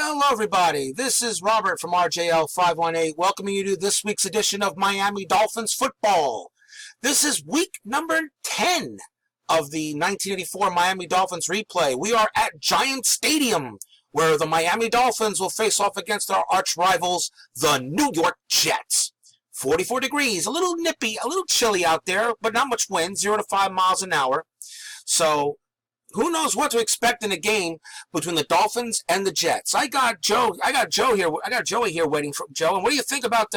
Hello, everybody. This is Robert from RJL 518, welcoming you to this week's edition of Miami Dolphins football. This is week number 10 of the 1984 Miami Dolphins replay. We are at Giant Stadium, where the Miami Dolphins will face off against our arch rivals, the New York Jets. 44 degrees, a little nippy, a little chilly out there, but not much wind, 0 to 5 miles an hour. So who knows what to expect in a game between the Dolphins and the Jets? I got Joey here waiting for Joe. And what do you think about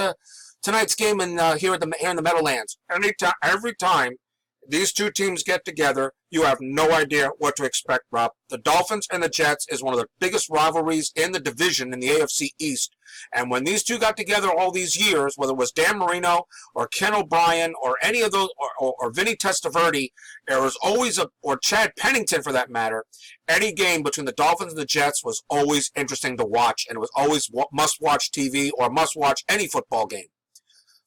tonight's game here in the Meadowlands? Every time these two teams get together, you have no idea what to expect, Rob. The Dolphins and the Jets is one of the biggest rivalries in the division in the AFC East. And when these two got together all these years, whether it was Dan Marino or Ken O'Brien or any of those, or Vinny Testaverde, there was always or Chad Pennington for that matter, any game between the Dolphins and the Jets was always interesting to watch, and it was always must-watch TV or must-watch any football game.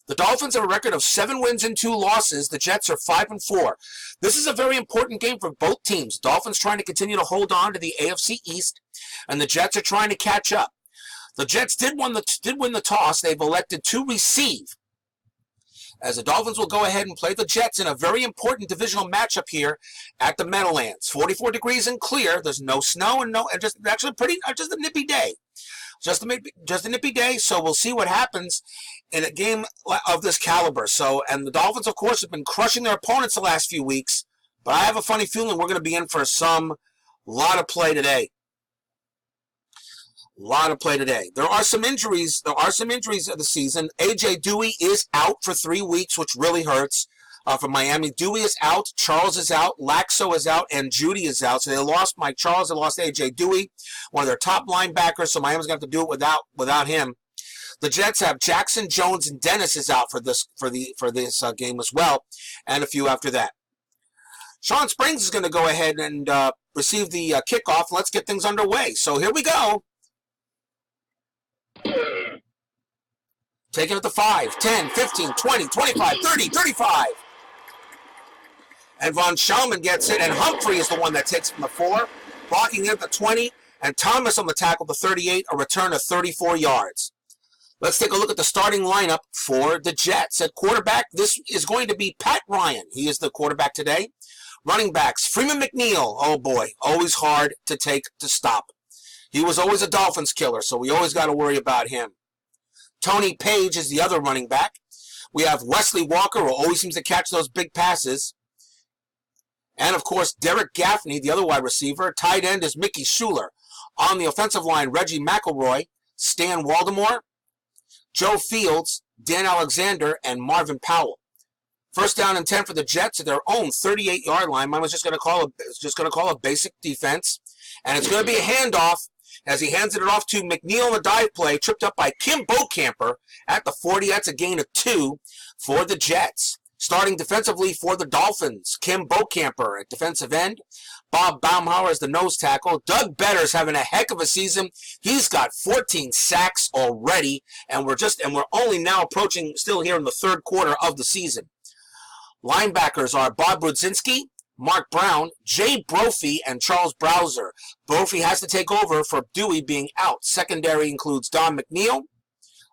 The Dolphins have a record of 7 wins and 2 losses. The Jets are 5-4. This is a very important game for both teams. Dolphins trying to continue to hold on to the AFC East, and the Jets are trying to catch up. The Jets did win the toss. They've elected to receive, as the Dolphins will go ahead and play the Jets in a very important divisional matchup here at the Meadowlands. 44 degrees and clear. There's no snow and just a nippy day. Just a nippy day, so we'll see what happens in a game of this caliber. And the Dolphins, of course, have been crushing their opponents the last few weeks, but I have a funny feeling we're going to be in for lot of play today. There are some injuries. Of the season. A.J. Dewey is out for 3 weeks, which really hurts. For Miami, Dewey is out, Charles is out, Laxo is out, and Judy is out. So they lost Mike Charles, they lost A.J. Dewey, one of their top linebackers, so Miami's going to have to do it without him. The Jets have Jackson, Jones, and Dennis is out for this game as well, and a few after that. Sean Springs is going to go ahead and receive the kickoff. Let's get things underway. So here we go. Taking it to 5, 10, 15, 20, 25, 30, 35. And Von Schaumann gets it, and Humphrey is the one that takes from the 4, blocking it at the 20, and Thomas on the tackle, the 38, a return of 34 yards. Let's take a look at the starting lineup for the Jets. At quarterback, this is going to be Pat Ryan. He is the quarterback today. Running backs, Freeman McNeil. Oh boy, always hard to stop. He was always a Dolphins killer, so we always got to worry about him. Tony Page is the other running back. We have Wesley Walker, who always seems to catch those big passes. And, of course, Derek Gaffney, the other wide receiver. Tight end is Mickey Schuler. On the offensive line, Reggie McElroy, Stan Waldemore, Joe Fields, Dan Alexander, and Marvin Powell. First down and 10 for the Jets at their own 38-yard line. Mine was just going to call a basic defense. And it's going to be a handoff as he hands it off to McNeil in the dive play, tripped up by Kim Bocamper at the 40. That's a gain of 2 for the Jets. Starting defensively for the Dolphins, Kim Bocamper at defensive end. Bob Baumhauer is the nose tackle. Doug Better's having a heck of a season. He's got 14 sacks already, and we're only now approaching, still here in the third quarter of the season. Linebackers are Bob Brudzinski, Mark Brown, Jay Brophy, and Charles Browser. Brophy has to take over for Dewey being out. Secondary includes Don McNeil,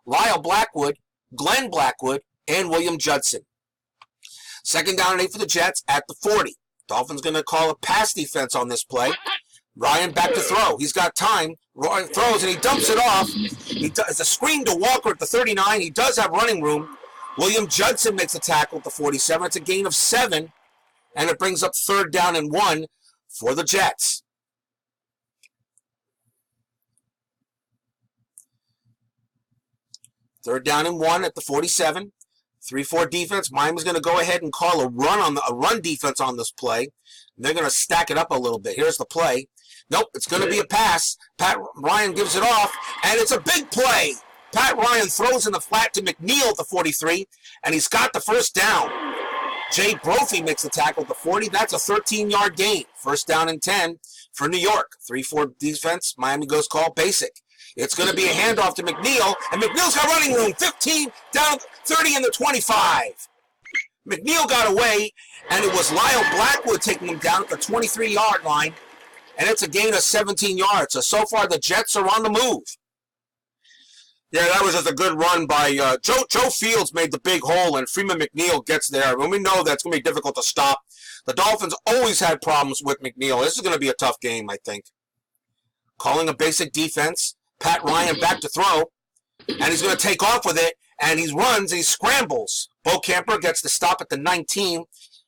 Lyle Blackwood, Glenn Blackwood, and William Judson. Second down and 8 for the Jets at the 40. Dolphins going to call a pass defense on this play. Ryan back to throw. He's got time. Ryan throws, and he dumps it off. It's a screen to Walker at the 39. He does have running room. William Judson makes a tackle at the 47. It's a gain of 7. And it brings up third down and 1 for the Jets. Third down and 1 at the 47. 3-4 defense. Miami's going to go ahead and call a run defense on this play. And they're going to stack it up a little bit. Here's the play. Nope, it's going to be a pass. Pat Ryan gives it off, and it's a big play. Pat Ryan throws in the flat to McNeil at the 43, and he's got the first down. Jay Brophy makes the tackle at the 40. That's a 13-yard gain. First down and 10 for New York. 3-4 defense. Miami goes call basic. It's going to be a handoff to McNeil, and McNeil's got running room. 15, down 30 in the 25. McNeil got away, and it was Lyle Blackwood taking him down at the 23-yard line. and it's a gain of 17 yards. So far, the Jets are on the move. Yeah, that was just a good run by Joe Fields made the big hole, and Freeman McNeil gets there. And we know that's going to be difficult to stop. The Dolphins always had problems with McNeil. This is going to be a tough game, I think. Calling a basic defense. Pat Ryan back to throw, and he's going to take off with it, and he runs, and he scrambles. Bo Camper gets the stop at the 19,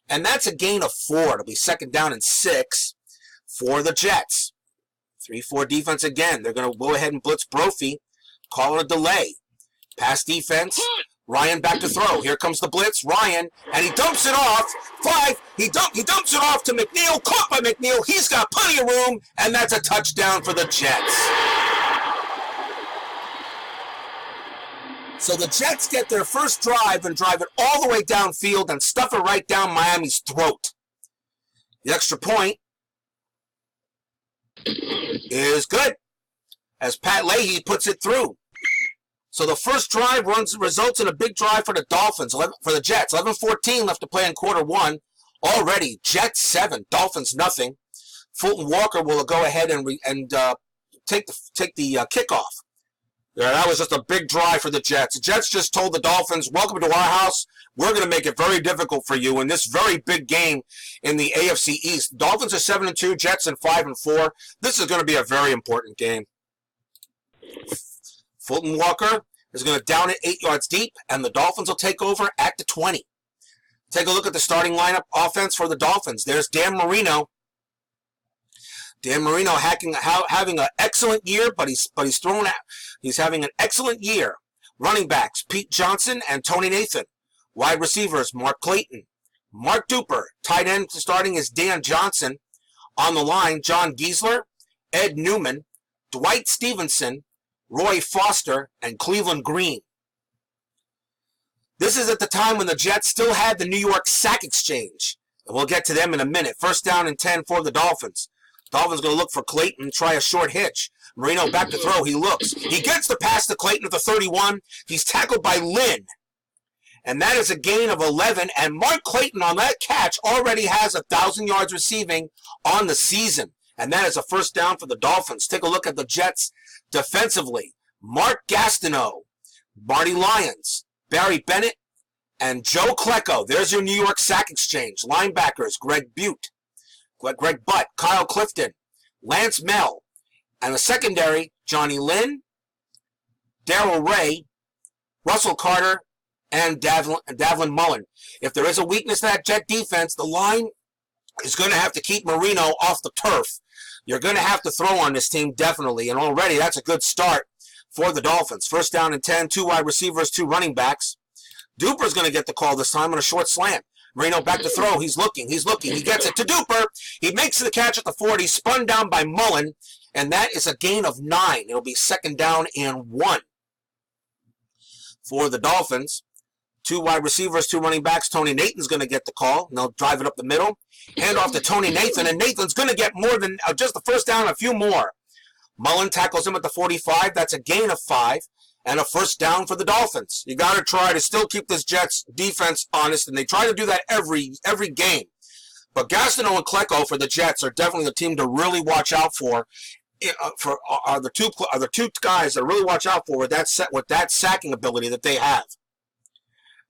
and that's a gain of 4. It'll be second down and 6 for the Jets. 3-4 defense again. They're going to go ahead and blitz Brophy. Call it a delay. Pass defense. Ryan back to throw. Here comes the blitz. Ryan, and he dumps it off. 5. He dumps it off to McNeil. Caught by McNeil. He's got plenty of room, and that's a touchdown for the Jets. So the Jets get their first drive and drive it all the way downfield and stuff it right down Miami's throat. The extra point is good, as Pat Leahy puts it through. So the first drive results in a big drive for the Dolphins, for the Jets. 11:14 left to play in quarter one. Already, Jets 7, Dolphins nothing. Fulton Walker will go ahead and take the kickoff. Yeah, that was just a big drive for the Jets. The Jets just told the Dolphins, welcome to our house. We're going to make it very difficult for you in this very big game in the AFC East. Dolphins are 7-2, Jets are 5-4. This is going to be a very important game. Fulton Walker is going to down it 8 yards deep, and the Dolphins will take over at the 20. Take a look at the starting lineup offense for the Dolphins. There's Dan Marino. Dan Marino having an excellent year, but he's thrown out. He's having an excellent year. Running backs, Pete Johnson and Tony Nathan. Wide receivers, Mark Clayton. Mark Duper. Tight end starting is Dan Johnson. On the line, John Giesler, Ed Newman, Dwight Stevenson, Roy Foster, and Cleveland Green. This is at the time when the Jets still had the New York Sack Exchange. And we'll get to them in a minute. First down and 10 for the Dolphins. Dolphins going to look for Clayton, try a short hitch. Marino back to throw. He looks. He gets the pass to Clayton at the 31. He's tackled by Lynn. And that is a gain of 11. And Mark Clayton on that catch already has 1,000 yards receiving on the season. And that is a first down for the Dolphins. Take a look at the Jets defensively. Mark Gastineau, Marty Lyons, Barry Bennett, and Joe Klecko. There's your New York Sack Exchange. Linebackers, Greg Butt, Kyle Clifton, Lance Mell, and the secondary, Johnny Lynn, Darrell Ray, Russell Carter, and Davlin Mullen. If there is a weakness to that Jet defense, the line is going to have to keep Marino off the turf. You're going to have to throw on this team, definitely, and already that's a good start for the Dolphins. First down and 10, 2 wide receivers, 2 running backs. Duper's going to get the call this time on a short slant. Marino back to throw. He's looking. He gets it to Duper. He makes the catch at the 40, spun down by Mullen, and that is a gain of 9. It'll be second down and 1 for the Dolphins. 2 wide receivers, 2 running backs. Tony Nathan's going to get the call, and they'll drive it up the middle. Hand off to Tony Nathan, and Nathan's going to get more than just the first down, a few more. Mullen tackles him at the 45. That's a gain of 5 and a first down for the Dolphins. You got to try to still keep this Jets defense honest, and they try to do that every game. But Gastineau and Klecko for the Jets are definitely the team to really watch out for. Are the two guys that really watch out for with that sacking ability that they have.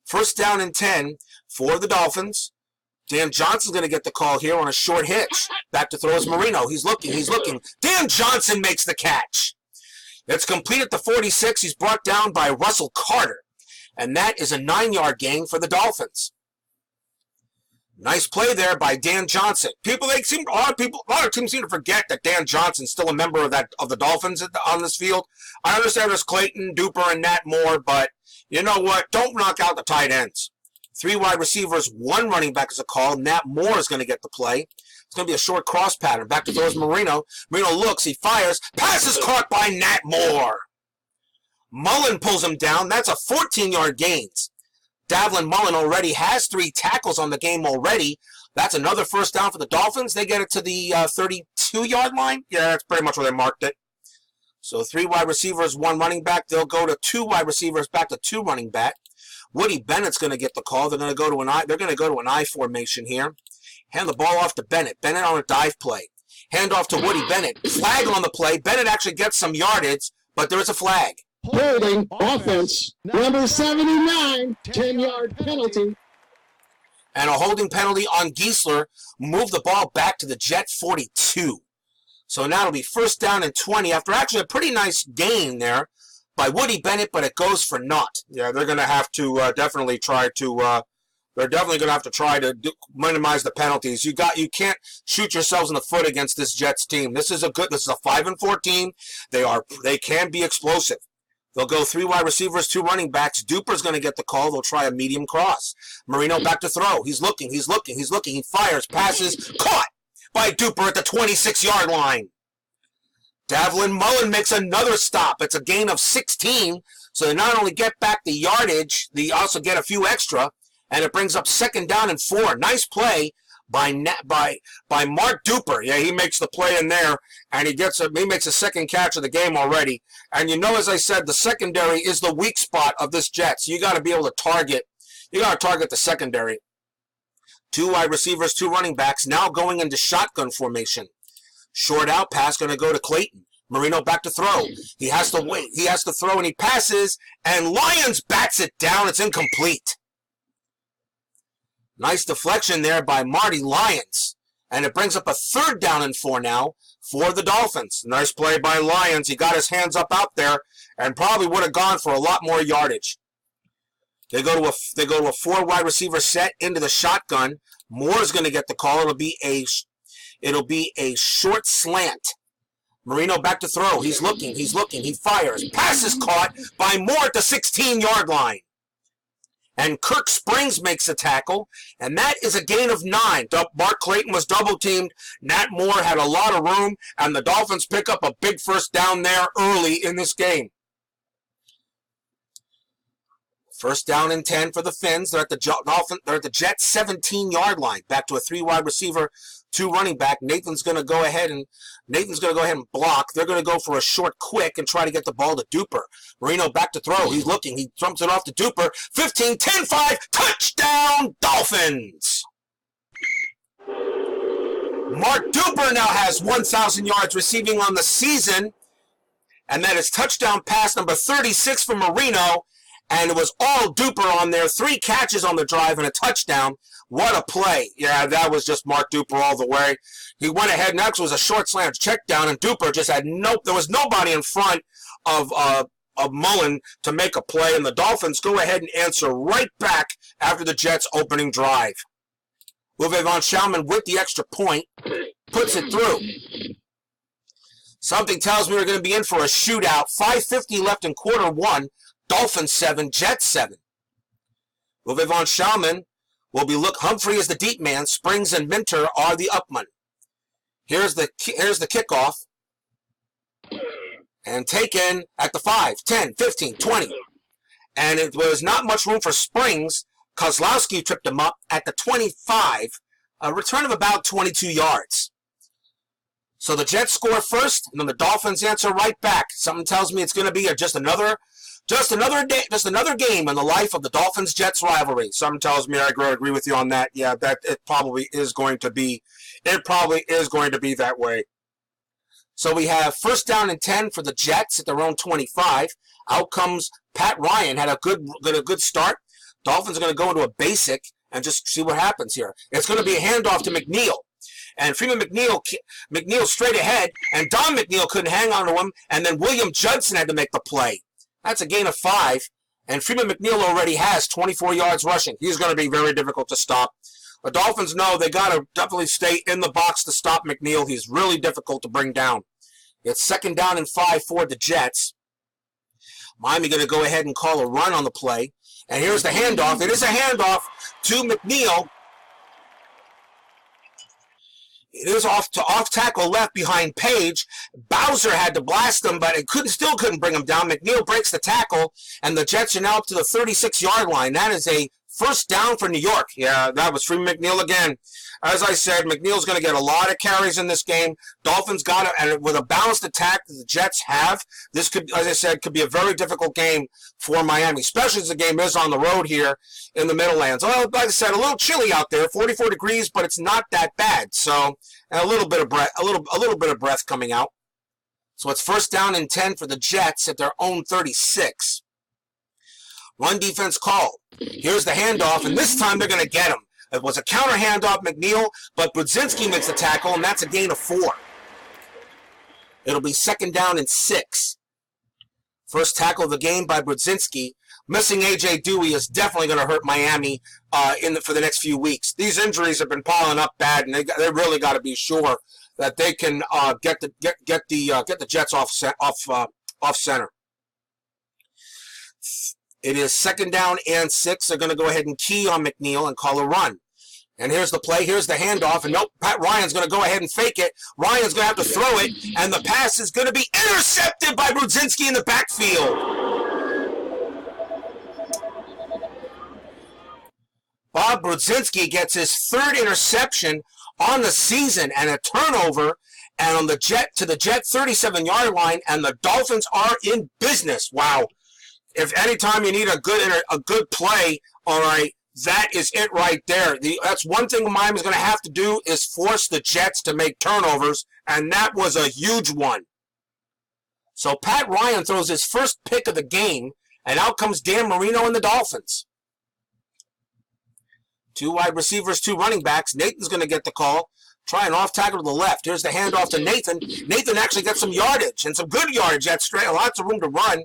First down and 10 for the Dolphins. Dan Johnson's going to get the call here on a short hitch. Back to throw is Marino. He's looking. Dan Johnson makes the catch. It's complete at the 46. He's brought down by Russell Carter. And that is a 9-yard gain for the Dolphins. Nice play there by Dan Johnson. A lot of teams seem to forget that Dan Johnson's still a member of the Dolphins on this field. I understand there's Clayton, Duper, and Nat Moore, but you know what? Don't knock out the tight ends. 3 wide receivers, 1 running back is a call. Nat Moore is going to get the play. It's going to be a short cross pattern. Back to throws Marino. Marino looks. He fires. Pass is caught by Nat Moore. Mullen pulls him down. That's a 14-yard gain. Davlin Mullen already has 3 tackles on the game already. That's another first down for the Dolphins. They get it to the 32-yard line. Yeah, that's pretty much where they marked it. So 3 wide receivers, 1 running back. They'll go to 2 wide receivers, back to 2 running back. Woody Bennett's going to get the call. They're going to go to an I formation here. Hand the ball off to Bennett. Bennett on a dive play. Handoff to Woody Bennett. Flag on the play. Bennett actually gets some yardage, but there is a flag. Holding offense, number 79, 10-yard penalty. And a holding penalty on Giesler. Move the ball back to the Jet 42. So now it'll be first down and 20 after actually a pretty nice gain there by Woody Bennett, but it goes for naught. Yeah, they're going to have to definitely try to minimize the penalties. You can't shoot yourselves in the foot against this Jets team. This is a 5-4 team. They can be explosive. They'll go 3 wide receivers, 2 running backs. Duper's going to get the call. They'll try a medium cross. Marino back to throw. He's looking. He fires, passes, caught by Duper at the 26-yard line. Davlin Mullen makes another stop. It's a gain of 16. So they not only get back the yardage, they also get a few extra, and it brings up second down and 4. Nice play by Mark Duper. Yeah, he makes the play in there, and he makes a second catch of the game already. And as I said, the secondary is the weak spot of this Jets. You got to be able to target. You got to target the secondary. 2 wide receivers, 2 running backs, now going into shotgun formation. Short out pass going to go to Clayton. Marino back to throw. He has to wait. He has to throw, and he passes, and Lyons bats it down. It's incomplete. Nice deflection there by Marty Lyons. And it brings up a third down and 4 now for the Dolphins. Nice play by Lyons. He got his hands up out there and probably would have gone for a lot more yardage. They go to a 4 wide receiver set into the shotgun. Moore's going to get the call. It'll be a short slant. Marino back to throw. He's looking. He fires. Pass is caught by Moore at the 16-yard line. And Kirk Springs makes a tackle, and that is a gain of 9. Mark Clayton was double-teamed. Nat Moore had a lot of room, and the Dolphins pick up a big first down there early in this game. First down and 10 for the Fins. They're at the Jets 17-yard line. Back to a 3 wide receiver, 2 running back. Nathan's going to go ahead and block. They're going to go for a short quick and try to get the ball to Duper. Marino back to throw. He's looking. He throws it off to Duper. 15, 10, 5. Touchdown, Dolphins! Mark Duper now has 1,000 yards receiving on the season. And that is touchdown pass number 36 for Marino. And it was all Duper on there. 3 catches on the drive and a touchdown. What a play. Yeah, that was just Mark Duper all the way. He went ahead. Next was a short slant check down, and Duper just had there was nobody in front of Mullen to make a play, and the Dolphins go ahead and answer right back after the Jets' opening drive. Uwe von Schaumburg with the extra point, puts it through. Something tells me we're going to be in for a shootout. 5:50 left in quarter 1. Dolphins 7, Jets 7. Uwe von Schaumburg will be Humphrey is the deep man. Springs and Minter are the upman. Here's the kickoff. And taken at the 5, 10, 15, 20. And it was not much room for Springs. Kozlowski tripped him up at the 25. A return of about 22 yards. So the Jets score first, and then the Dolphins answer right back. Something tells me it's going to be just another game in the life of the Dolphins-Jets rivalry. Something tells me I agree with you on that. Yeah, that it probably is going to be that way. So we have first down and 10 for the Jets at their own 25. Out comes Pat Ryan, had a good start. Dolphins are going to go into a basic and just see what happens here. It's going to be a handoff to McNeil. And Freeman McNeil straight ahead, and Don McNeil couldn't hang on to him, and then William Judson had to make the play. That's a gain of 5, and Freeman McNeil already has 24 yards rushing. He's going to be very difficult to stop. The Dolphins know they got to definitely stay in the box to stop McNeil. He's really difficult to bring down. It's second down and 5 for the Jets. Miami going to go ahead and call a run on the play. And here's the handoff. It is a handoff to McNeil. It is off tackle left behind Page. Bowser had to blast him, but it still couldn't bring him down. McNeil breaks the tackle, and the Jets are now up to the 36-yard line. That is a First down for New York. Yeah, that was free McNeil again. As I said, McNeil's going to get a lot of carries in this game. Dolphins got it, and with a balanced attack that the Jets have, this could, as I said, could be a very difficult game for Miami, especially as the game is on the road here in the Meadowlands. Well, like I said, a little chilly out there, 44 degrees, but it's not that bad. So, and a little bit of breath, a little bit of breath coming out. So it's first down and 10 for the Jets at their own 36. Run defense call. Here's the handoff, and this time they're going to get him. It was a counter handoff, McNeil, but Brudzinski makes the tackle, and that's a gain of 4. It'll be second down and 6. First tackle of the game by Brudzinski. Missing A.J. Dewey is definitely going to hurt Miami for the next few weeks. These injuries have been piling up bad, and they really got to be sure that they can get the Jets off center. It is second down and 6. They're going to go ahead and key on McNeil and call a run. And here's the play. Here's the handoff. And nope, Pat Ryan's going to go ahead and fake it. Ryan's going to have to throw it. And the pass is going to be intercepted by Brudzinski in the backfield. Bob Brudzinski gets his 3rd interception on the season and a turnover. And on the Jet 37-yard line. And the Dolphins are in business. Wow. If anytime you need a good play, all right, that is it right there. That's one thing Miami's going to have to do is force the Jets to make turnovers, and that was a huge one. So Pat Ryan throws his first pick of the game, and out comes Dan Marino and the Dolphins. 2 wide receivers, 2 running backs. Nathan's going to get the call. Try an off tackle to the left. Here's the handoff to Nathan. Nathan actually gets some yardage, and some good yardage. That's straight. Lots of room to run.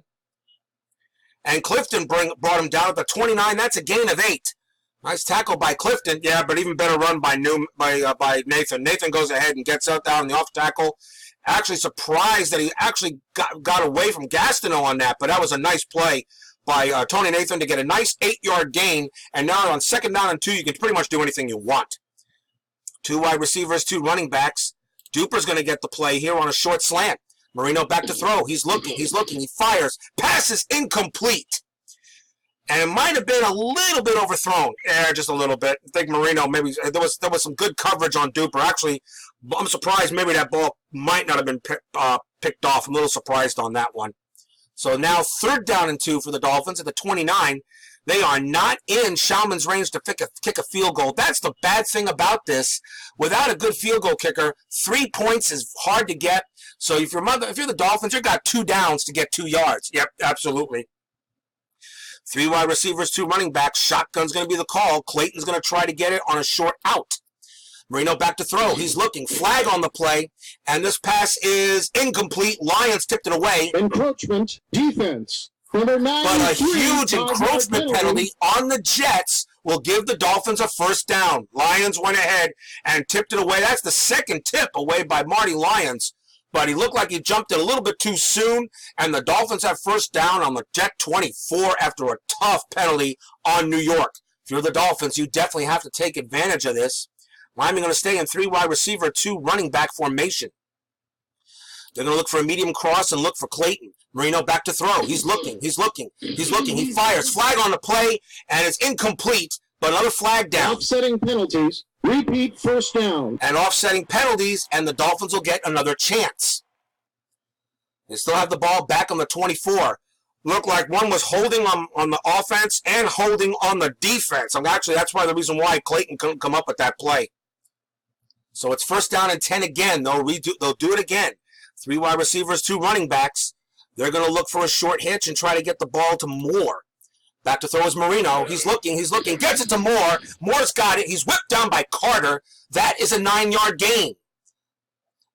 And Clifton brought him down at the 29. That's a gain of 8. Nice tackle by Clifton. Yeah, but even better run by Nathan. Nathan goes ahead and gets out there on the off tackle. Actually surprised that he actually got away from Gastineau on that, but that was a nice play by Tony Nathan to get a nice 8-yard gain. And now on second down and 2, you can pretty much do anything you want. 2 wide receivers, 2 running backs. Duper's going to get the play here on a short slant. Marino back to throw. He's looking, he fires. Pass is incomplete. And it might have been a little bit overthrown. Yeah, just a little bit. I think Marino, maybe there was some good coverage on Duper. Actually, I'm surprised maybe that ball might not have been picked off. I'm a little surprised on that one. So now third down and 2 for the Dolphins at the 29. They are not in Schauman's range to kick a field goal. That's the bad thing about this. Without a good field goal kicker, 3 points is hard to get. So if you're the Dolphins, you've got 2 downs to get 2 yards. Yep, absolutely. 3 wide receivers, 2 running backs. Shotgun's going to be the call. Clayton's going to try to get it on a short out. Marino back to throw. He's looking. Flag on the play. And this pass is incomplete. Lions tipped it away. Encroachment defense. But a huge encroachment penalty on the Jets will give the Dolphins a first down. Lions went ahead and tipped it away. That's the second tip away by Marty Lyons. But he looked like he jumped it a little bit too soon, and the Dolphins have first down on the Jet 24 after a tough penalty on New York. If you're the Dolphins, you definitely have to take advantage of this. Miami going to stay in 3 wide receiver, 2 running back formation. They're going to look for a medium cross and look for Clayton. Marino back to throw. He's looking. He fires. Flag on the play, and it's incomplete, but another flag down. Offsetting penalties. Repeat first down. And offsetting penalties, and the Dolphins will get another chance. They still have the ball back on the 24. Looked like one was holding on the offense and holding on the defense. Actually, that's the reason why Clayton couldn't come up with that play. So it's first down and 10 again. They'll do it again. 3 wide receivers, 2 running backs. They're going to look for a short hitch and try to get the ball to Moore. Back to throw is Marino. He's looking, gets it to Moore. Moore's got it. He's whipped down by Carter. That is a 9-yard gain.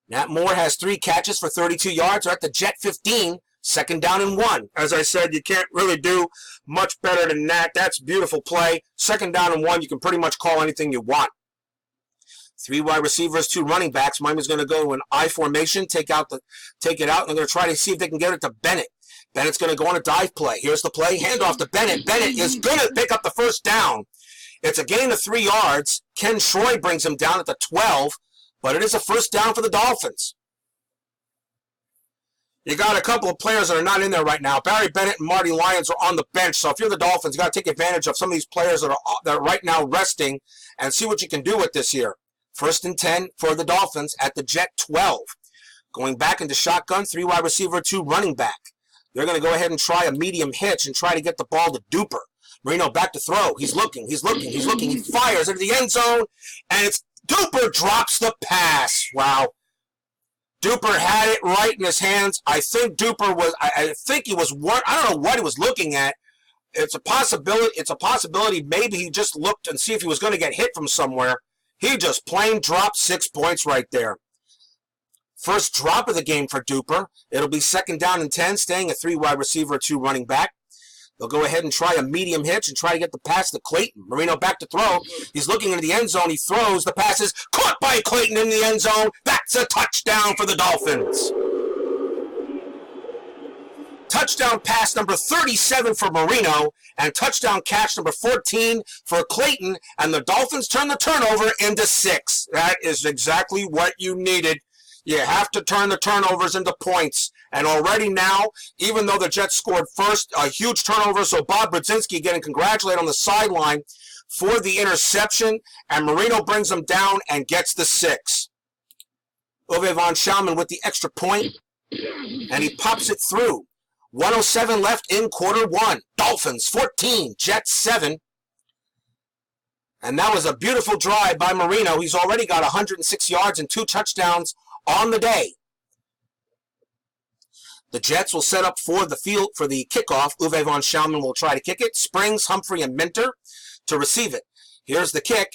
Matt Moore has 3 catches for 32 yards. They're at the Jet 15, second down and 1. As I said, you can't really do much better than that. That's a beautiful play. Second down and 1, you can pretty much call anything you want. 3 wide receivers, 2 running backs. Miami's going to go in I formation, take it out, and they're going to try to see if they can get it to Bennett. Bennett's going to go on a dive play. Here's the play. Handoff to Bennett. Bennett is going to pick up the first down. It's a gain of 3 yards. Ken Troy brings him down at the 12, but it is a first down for the Dolphins. You got a couple of players that are not in there right now. Barry Bennett and Marty Lyons are on the bench. So if you're the Dolphins, you got to take advantage of some of these players that are right now resting and see what you can do with this here. 1st and 10 for the Dolphins at the Jet 12. Going back into shotgun, 3 wide receiver, 2 running back. They're going to go ahead and try a medium hitch and try to get the ball to Duper. Marino back to throw. He's looking. He fires into the end zone, and it's Duper drops the pass. Wow. Duper had it right in his hands. I think Duper was, I think he was, I don't know what he was looking at. It's a possibility maybe he just looked and see if he was going to get hit from somewhere. He just plain dropped 6 points right there. First drop of the game for Duper. It'll be 2nd down and 10, staying a 3 wide receiver, 2 running back. They'll go ahead and try a medium hitch and try to get the pass to Clayton. Marino back to throw. He's looking into the end zone. He throws. The pass is caught by Clayton in the end zone. That's a touchdown for the Dolphins. Touchdown pass number 37 for Marino and touchdown catch number 14 for Clayton. And the Dolphins turn the turnover into 6. That is exactly what you needed. You have to turn the turnovers into points. And already now, even though the Jets scored first, a huge turnover, so Bob Brzezinski getting congratulated on the sideline for the interception, and Marino brings him down and gets the 6. Uwe von Schaumann with the extra point, and he pops it through. 1:07 left in quarter 1. Dolphins 14, Jets 7. And that was a beautiful drive by Marino. He's already got 106 yards and 2 touchdowns on the day. The Jets will set up for the field for the kickoff. Uwe von Schaumann will try to kick it. Springs, Humphrey, and Minter to receive it. Here's the kick,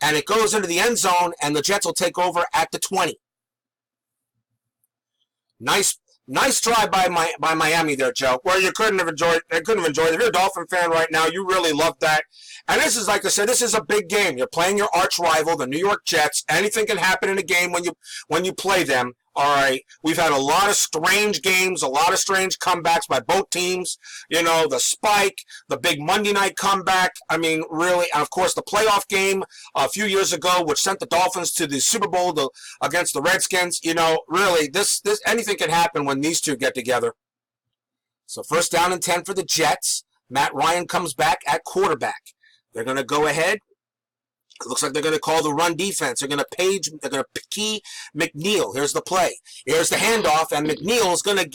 and it goes into the end zone, and the Jets will take over at the 20. Nice try by Miami there, Joe. Well, you couldn't have enjoyed. If you're a Dolphin fan right now, you really love that. And this is, like I said, this is a big game. You're playing your arch rival, the New York Jets. Anything can happen in a game when you play them. All right, we've had a lot of strange games, a lot of strange comebacks by both teams. You know, the spike, the big Monday night comeback. I mean, really, and of course, the playoff game a few years ago, which sent the Dolphins to the Super Bowl against the Redskins. You know, really, this anything can happen when these two get together. So 1st down and 10 for the Jets. Matt Ryan comes back at quarterback. They're going to go ahead. It looks like they're going to call the run defense. They're going to key McNeil. Here's the play. Here's the handoff, and McNeil is going to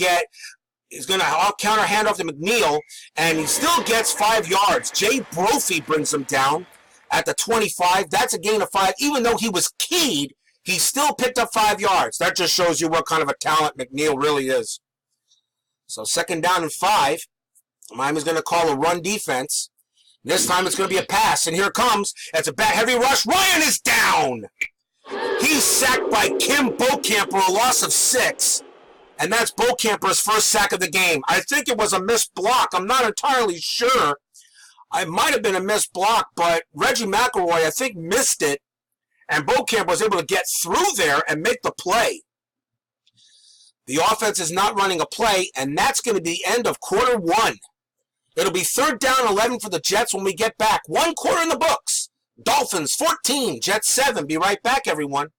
counter handoff to McNeil, and he still gets 5 yards. Jay Brophy brings him down at the 25. That's a gain of 5. Even though he was keyed, he still picked up 5 yards. That just shows you what kind of a talent McNeil really is. So 2nd down and 5. Miami's going to call a run defense. This time it's going to be a pass, and here it comes. It's a heavy rush. Ryan is down. He's sacked by Kim Bokamper, a loss of 6. And that's Bokamper's first sack of the game. I think it was a missed block. I'm not entirely sure. It might have been a missed block, but Reggie McElroy, I think, missed it. And Bokamper was able to get through there and make the play. The offense is not running a play, and that's going to be the end of quarter 1. It'll be 3rd down 11 for the Jets when we get back. 1 quarter in the books. Dolphins 14, Jets 7. Be right back, everyone.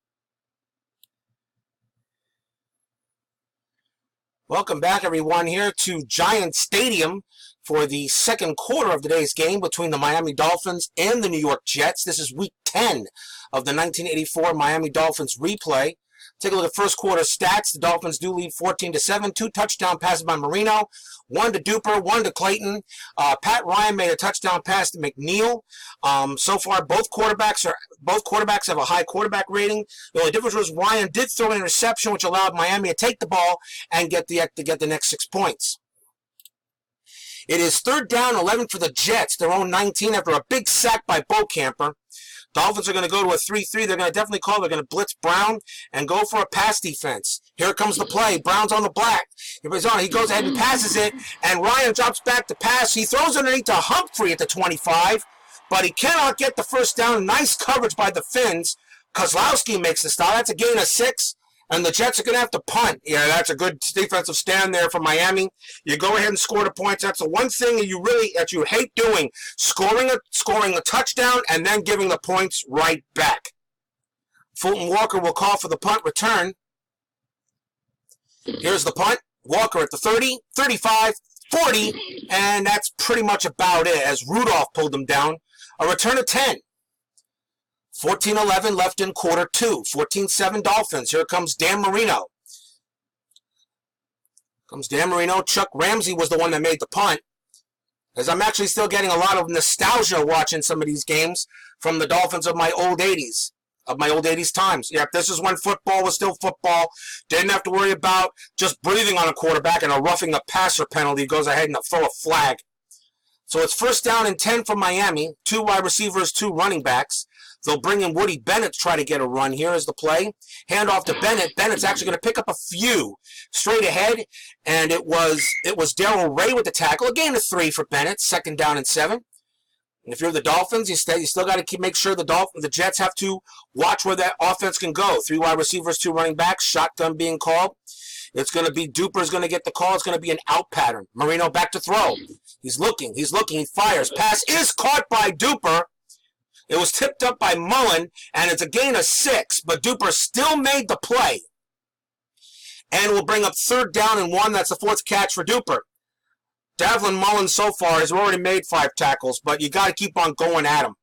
Welcome back, everyone, here to Giant Stadium for the 2nd quarter of today's game between the Miami Dolphins and the New York Jets. This is week 10 of the 1984 Miami Dolphins replay. Take a look at first quarter stats. The Dolphins do lead 14-7. 2 touchdown passes by Marino. 1 to Duper, 1 to Clayton. Pat Ryan made a touchdown pass to McNeil. So far, both quarterbacks have a high quarterback rating. The only difference was Ryan did throw an interception, which allowed Miami to take the ball and get the next 6 points. It is 3rd down 11 for the Jets, their own 19 after a big sack by Bokamper. Dolphins are going to go to a 3-3. They're going to blitz Brown and go for a pass defense. Here comes the play. Brown's on the black. He goes ahead and passes it, and Ryan drops back to pass. He throws underneath to Humphrey at the 25, but he cannot get the 1st down. Nice coverage by the Finns. Kozlowski makes the stop. That's a gain of 6. And the Jets are going to have to punt. Yeah, that's a good defensive stand there for Miami. You go ahead and score the points. That's the one thing that you hate doing, scoring a touchdown and then giving the points right back. Fulton Walker will call for the punt return. Here's the punt. Walker at the 30, 35, 40, and that's pretty much about it as Rudolph pulled them down. A return of 10. 14-11 left in quarter two. 14-7 Dolphins. Here comes Dan Marino. Chuck Ramsey was the one that made the punt. As I'm actually still getting a lot of nostalgia watching some of these games from the Dolphins of my old 80s. Of my old 80s times. Yep, this is when football was still football. Didn't have to worry about just breathing on a quarterback and a roughing a passer penalty. Goes ahead and throw a flag. So it's 1st down and 10 from Miami. 2 wide receivers, 2 running backs. They'll bring in Woody Bennett to try to get a run. Here is the play. Hand off to Bennett. Bennett's actually going to pick up a few straight ahead. And it was Darrell Ray with the tackle. A gain of 3 for Bennett. 2nd down and 7. And if you're the Dolphins, you still got to make sure the Jets have to watch where that offense can go. 3 wide receivers, 2 running backs. Shotgun being called. It's going to be Duper's going to get the call. It's going to be an out pattern. Marino back to throw. He's looking. He fires. Pass is caught by Duper. It was tipped up by Mullen, and it's a gain of 6, but Duper still made the play. And will bring up 3rd down and 1. That's the 4th catch for Duper. Davlin Mullen so far has already made 5 tackles, but you got to keep on going at him.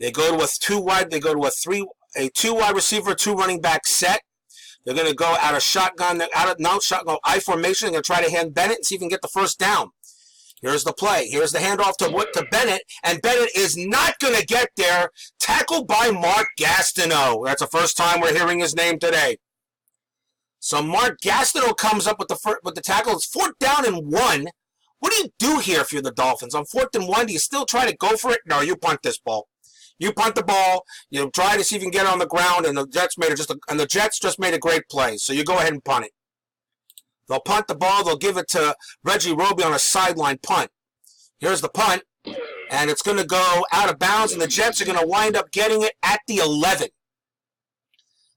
They go to a 2 wide receiver, 2 running back set. They're going to go out of shotgun, shotgun I formation. They're going to try to hand Bennett and see if he can get the 1st down. Here's the play. Here's the handoff to Bennett, and Bennett is not going to get there. Tackled by Mark Gastineau. That's the first time we're hearing his name today. So Mark Gastineau comes up with the tackle. It's 4th down and 1. What do you do here if you're the Dolphins? On 4th and 1, do you still try to go for it? No, you punt this ball. You punt the ball. You try to see if you can get it on the ground, and the Jets just made a great play. So you go ahead and punt it. They'll punt the ball. They'll give it to Reggie Roby on a sideline punt. Here's the punt, and it's going to go out of bounds, and the Jets are going to wind up getting it at the 11.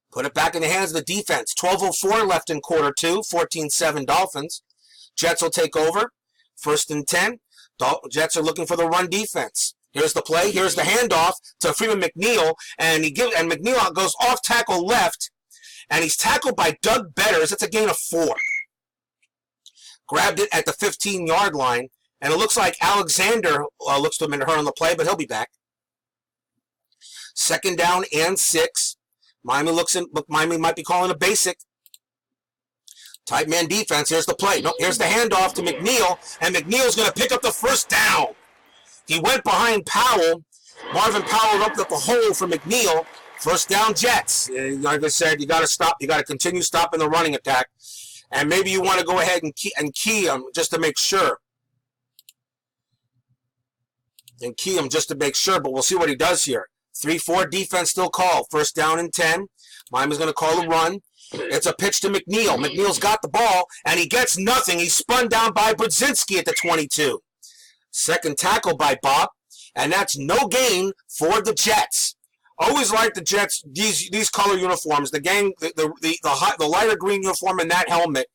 Put it back in the hands of the defense. 12:04 left in quarter two. 14-7 Dolphins. Jets will take over. 1st and 10. Jets are looking for the run defense. Here's the play. Here's the handoff to Freeman McNeil, and McNeil goes off tackle left, and he's tackled by Doug Betters. It's a gain of 4. Grabbed it at the 15-yard line, and it looks like Alexander looks to have been hurt on the play, but he'll be back. 2nd down and 6. Miami might be calling a basic. Tight man defense. Here's the play. No, here's the handoff to McNeil, and McNeil's going to pick up the 1st down. He went behind Powell. Marvin Powell opened up a hole for McNeil. 1st down Jets. Like I said, you got to stop. You got to continue stopping the running attack. And maybe you want to go ahead and key him just to make sure. But we'll see what he does here. 3-4 defense still called. 1st down and 10. Miami's going to call a run. It's a pitch to McNeil. McNeil's got the ball, and he gets nothing. He's spun down by Brzezinski at the 22. 2nd tackle by Bob, and that's no gain for the Jets. Always like the Jets, these color uniforms, the lighter green uniform and that helmet.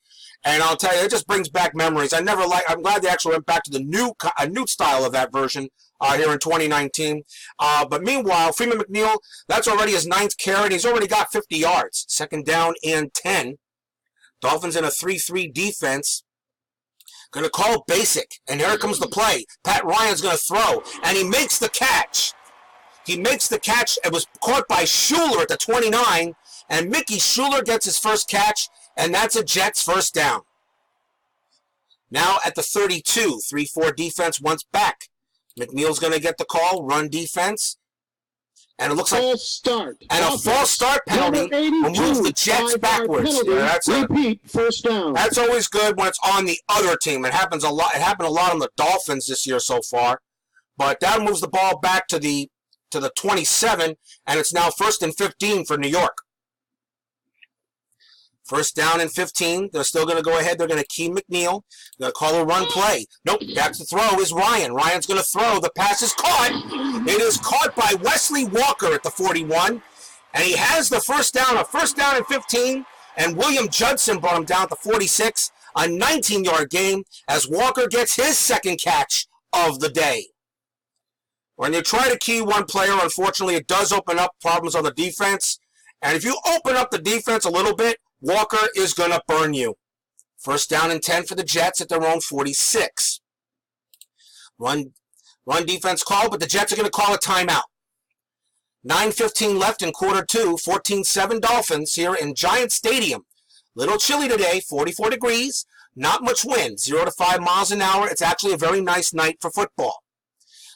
And I'll tell you, it just brings back memories. I'm glad they actually went back to a new style of that version here in 2019. But meanwhile, Freeman McNeil, that's already his 9th carry, and he's already got 50 yards. 2nd down and 10. Dolphins in a 3-3 defense. Going to call basic, and here comes the play. Pat Ryan's going to throw, and he makes the catch. It was caught by Schuler at the 29, and Mickey Schuler gets his 1st catch, and that's a Jets 1st down. Now at the 32, 3-4 defense once back. McNeil's going to get the call, run defense. And it looks like a false start penalty will move the Jets backwards. Repeat 1st down. That's always good when it's on the other team. It happens a lot. It happened a lot on the Dolphins this year so far. But that moves the ball back to the 27, and it's now 1st and 15 for New York. 1st down and 15. They're still going to go ahead. They're going to key McNeil. They're going to call a run play. Nope. Back to throw is Ryan. Ryan's going to throw. The pass is caught. It is caught by Wesley Walker at the 41. And he has the 1st down, a 1st down and 15. And William Judson brought him down at the 46. A 19-yard gain as Walker gets his 2nd catch of the day. When you try to key one player, unfortunately, it does open up problems on the defense. And if you open up the defense a little bit, Walker is going to burn you. First down and 10 for the Jets at their own 46. Run defense call, but the Jets are going to call a timeout. 9:15 left in quarter two, 14-7 Dolphins here in Giant Stadium. Little chilly today, 44 degrees, not much wind, 0 to 5 miles an hour. It's actually a very nice night for football.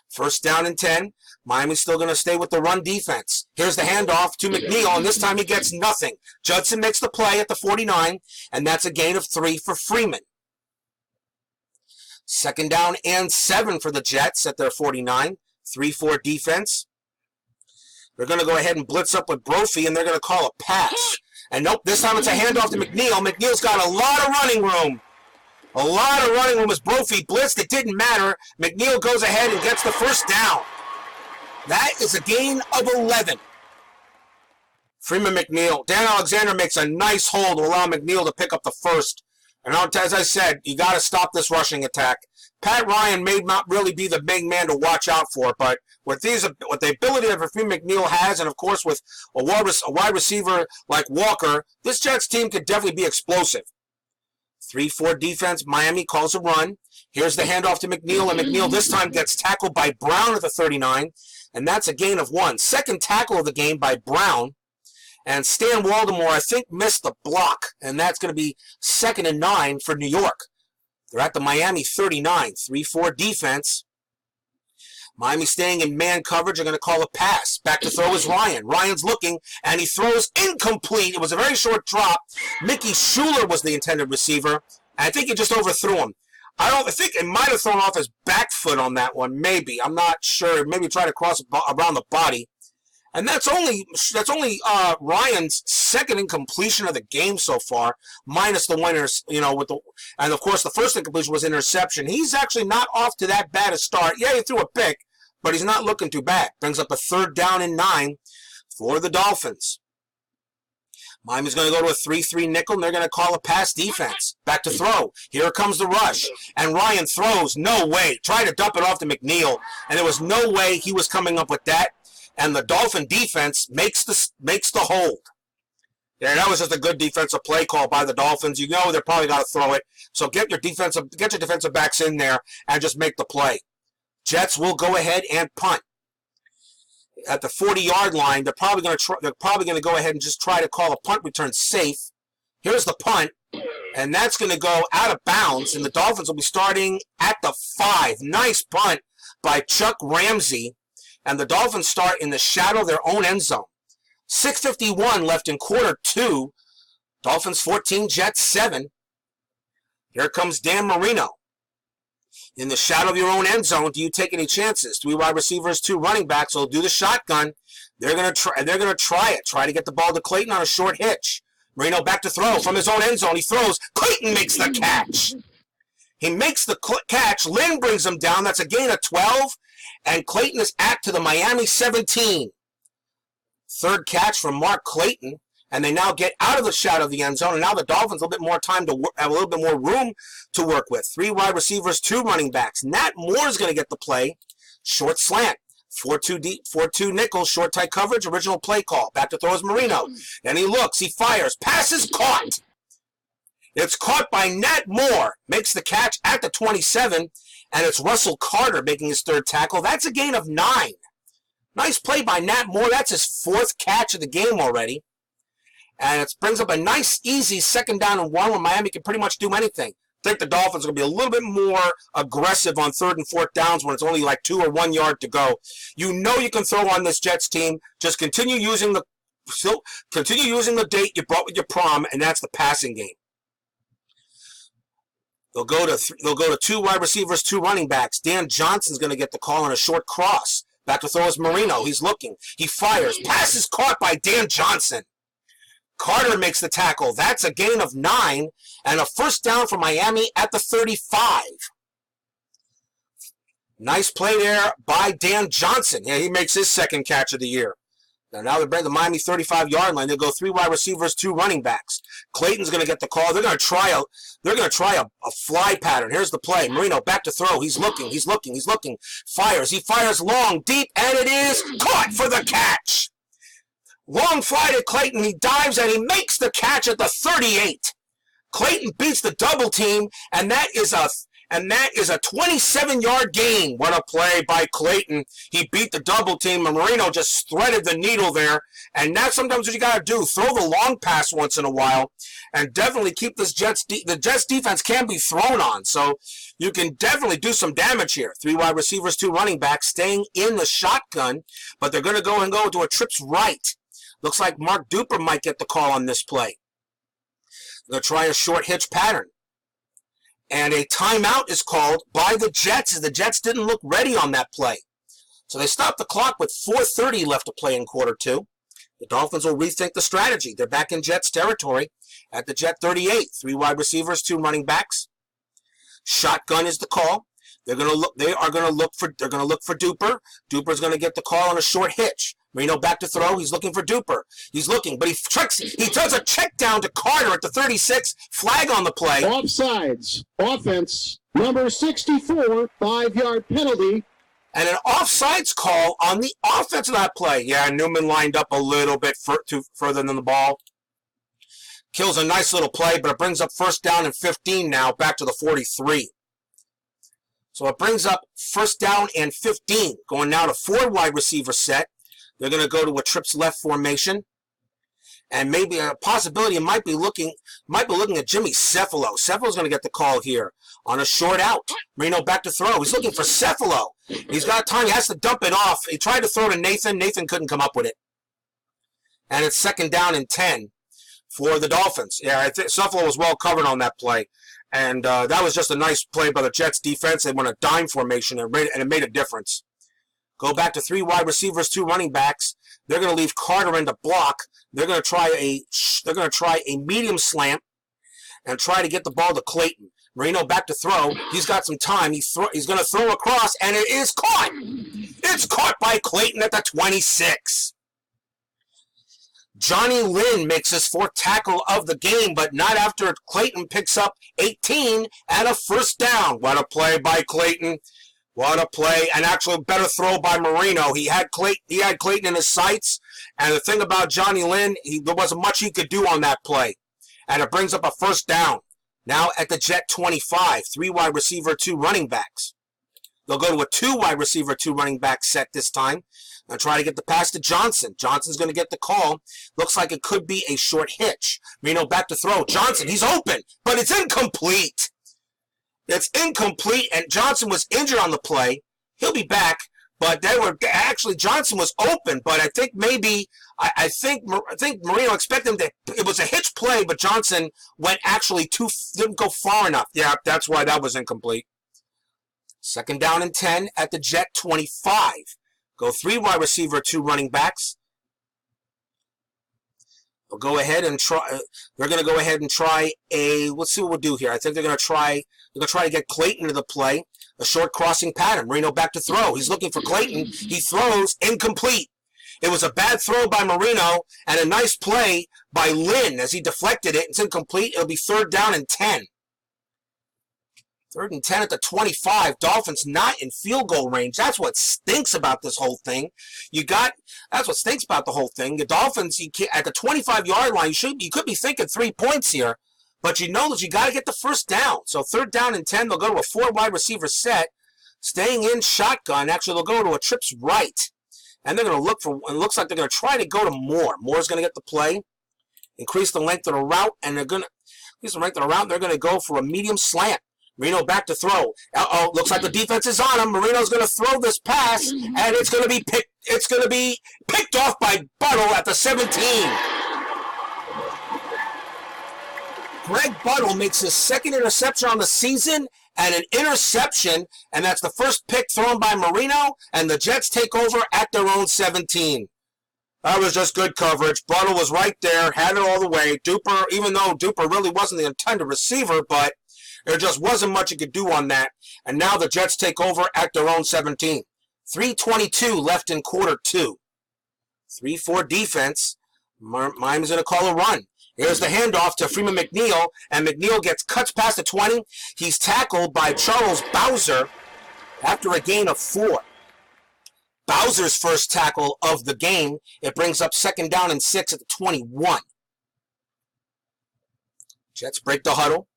First down and 10. Miami's still going to stay with the run defense. Here's the handoff to McNeil, and this time he gets nothing. Judson makes the play at the 49, and that's a gain of 3 for Freeman. Second down and 7 for the Jets at their 49. 3-4 defense. They're going to go ahead and blitz up with Brophy, and they're going to call a pass. And nope, this time it's a handoff to McNeil. McNeil's got a lot of running room. A lot of running room as Brophy blitzed. It didn't matter. McNeil goes ahead and gets the first down. That is a gain of 11. Freeman McNeil. Dan Alexander makes a nice hold to allow McNeil to pick up the first. And as I said, you got to stop this rushing attack. Pat Ryan may not really be the big man to watch out for, but with the ability that Freeman McNeil has, and of course with a wide receiver like Walker, this Jets team could definitely be explosive. 3-4 defense. Miami calls a run. Here's the handoff to McNeil, and McNeil this time gets tackled by Brown at the 39, and that's a gain of 1. Second tackle of the game by Brown. And Stan Waldemore, I think, missed the block, and that's going to be 2nd and 9 for New York. They're at the Miami 39, 3-4 defense. Miami staying in man coverage. Are going to call a pass. Back to throw is Ryan. Ryan's looking, and he throws incomplete. It was a very short drop. Mickey Schuler was the intended receiver. I think he just overthrew him. I think it might have thrown off his back foot on that one, maybe. I'm not sure. Maybe try to cross around the body. And that's only Ryan's second incompletion of the game so far, minus the winners, and of course the first incompletion was interception. He's actually not off to that bad a start. Yeah, he threw a pick, but he's not looking too bad. Brings up a 3rd down and 9 for the Dolphins. Miami's going to go to a 3-3 nickel, and they're going to call a pass defense. Back to throw. Here comes the rush. And Ryan throws. No way. Tried to dump it off to McNeil, and there was no way he was coming up with that. And the Dolphin defense makes the hold. Yeah, that was just a good defensive play call by the Dolphins. You know they're probably got to throw it. So get your defensive backs in there and just make the play. Jets will go ahead and punt. At the 40-yard line, they're probably going to go ahead and just try to call a punt return safe. Here's the punt, and that's going to go out of bounds, and the Dolphins will be starting at the 5. Nice punt by Chuck Ramsey. And the Dolphins start in the shadow of their own end zone. 6:51 left in quarter two. Dolphins 14, Jets 7. Here comes Dan Marino. In the shadow of your own end zone, do you take any chances? 3 wide receivers, 2 running backs will do the shotgun. They're going to try it. Try to get the ball to Clayton on a short hitch. Marino back to throw from his own end zone. He throws. Clayton makes the catch. He makes the catch. Lynn brings him down. That's a gain of 12. And Clayton is at to the Miami 17. Third catch from Mark Clayton. And they now get out of the shadow of the end zone. And now the Dolphins have a little bit more room to work with. 3 wide receivers, 2 running backs. Nat Moore is going to get the play. Short slant. 4-2 deep, 4-2 nickel, short tight coverage, original play call. Back to throw is Marino. And he looks, he fires. Pass is caught. It's caught by Nat Moore. Makes the catch at the 27. And it's Russell Carter making his 3rd tackle. That's a gain of 9. Nice play by Nat Moore. That's his 4th catch of the game already. And it brings up a nice, easy 2nd down and 1 where Miami can pretty much do anything. I think the Dolphins are going to be a little bit more aggressive on 3rd and 4th downs when it's only like 2 or 1 yard to go. You know you can throw on this Jets team. Just continue using the date you brought with your prom, and that's the passing game. They'll go to 2 wide receivers, 2 running backs. Dan Johnson's going to get the call on a short cross. Back to throw is Marino. He's looking. He fires. Pass is caught by Dan Johnson. Carter makes the tackle. That's a gain of 9 and a 1st down for Miami at the 35. Nice play there by Dan Johnson. Yeah, he makes his 2nd catch of the year. Now they're at the Miami 35-yard line. They'll go 3 wide receivers, 2 running backs. Clayton's going to get the call. They're going to try a fly pattern. Here's the play. Marino back to throw. He's looking. Fires. He fires long, deep, and it is caught for the catch. Long fly to Clayton. He dives and he makes the catch at the 38. Clayton beats the double team, and that is a 27-yard gain. What a play by Clayton. He beat the double team, and Marino just threaded the needle there. And that's sometimes what you got to do. Throw the long pass once in a while, and definitely keep this the Jets defense can be thrown on. So you can definitely do some damage here. 3 wide receivers, 2 running backs, staying in the shotgun, but they're going to go to a trips right. Looks like Mark Duper might get the call on this play. They'll try a short hitch pattern. And a timeout is called by the Jets, as the Jets didn't look ready on that play. So they stopped the clock with 4:30 left to play in quarter 2. The Dolphins will rethink the strategy. They're back in Jets territory at the Jet 38. 3 wide receivers, 2 running backs. Shotgun is the call. They are going to look for Duper. Duper's going to get the call on a short hitch. Marino back to throw. He's looking for Duper. He's looking, but he does a check down to Carter at the 36. Flag on the play. Offsides. Offense. Number 64. 5-yard penalty. And an offsides call on the offense of that play. Yeah, Newman lined up a little bit further than the ball. Kills a nice little play, but it brings up first down and 15 now, back to the 43. So it brings up first down and 15, going now to 4 wide receiver set. They're going to go to a trips left formation. And maybe a possibility might be looking at Jimmy Cephalo. Cephalo's going to get the call here on a short out. Marino back to throw. He's looking for Cephalo. He's got time. He has to dump it off. He tried to throw to Nathan. Nathan couldn't come up with it. And it's second down and 10 for the Dolphins. Yeah, I think Cephalo was well covered on that play. And that was just a nice play by the Jets defense. They went a dime formation, and it made a difference. Go back to 3 wide receivers, 2 running backs. They're going to leave Carter in the block. They're going to try a medium slant and try to get the ball to Clayton. Marino back to throw. He's got some time. He's going to throw across, and it is caught. It's caught by Clayton at the 26. Johnny Lynn makes his 4th tackle of the game, but not after Clayton picks up 18 and a first down. What a play by Clayton. What a play, and actually a better throw by Marino. He had Clayton in his sights, and the thing about Johnny Lynn, there wasn't much he could do on that play. And it brings up a first down. Now at the Jet 25, 3 wide receiver, 2 running backs. They'll go to a 2 wide receiver, 2 running back set this time and try to get the pass to Johnson. Johnson's going to get the call. Looks like it could be a short hitch. Marino back to throw. Johnson, he's open, but it's incomplete. It's incomplete, and Johnson was injured on the play. He'll be back, but Johnson was open, but I think I think Marino expected him to. It was a hitch play, but Johnson didn't go far enough. Yeah, that's why that was incomplete. Second down and 10 at the Jet 25. Go 3 wide receiver, 2 running backs. They'll go ahead and try. They're going to go ahead and try a. Let's see what we'll do here. I think they're going to try. They're going to try to get Clayton into the play. A short crossing pattern. Marino back to throw. He's looking for Clayton. He throws incomplete. It was a bad throw by Marino and a nice play by Lynn as he deflected it. It's incomplete. It'll be 3rd down and 10. 3rd and 10 at the 25. Dolphins not in field goal range. That's what stinks about this whole thing. That's what stinks about the whole thing. The Dolphins, at the 25-yard line, you could be thinking 3 points here, but you know that you got to get the first down. So 3rd down and 10, they'll go to a 4 wide receiver set, staying in shotgun. Actually, they'll go to a trips right, and they're going to look for. It looks like they're going to try to go to Moore. Moore's going to get the play, increase the length of the route, and they're going to increase the length of the route. They're going to go for a medium slant. Marino back to throw. Looks like the defense is on him. Marino's going to throw this pass, and it's going to be picked. It's going to be picked off by Buttle at the 17. Greg Buttle makes his 2nd interception on the season and an interception, and that's the first pick thrown by Marino, and the Jets take over at their own 17. That was just good coverage. Buttle was right there, had it all the way. Duper, even though Duper really wasn't the intended receiver, but there just wasn't much you could do on that. And now the Jets take over at their own 17. 3:22 left in quarter 2. 3-4 defense. Miami's going to call a run. Here's the handoff to Freeman McNeil, and McNeil cuts past the 20. He's tackled by Charles Bowser after a gain of 4. Bowser's first tackle of the game. It brings up 2nd down and 6 at the 21. Jets break the huddle.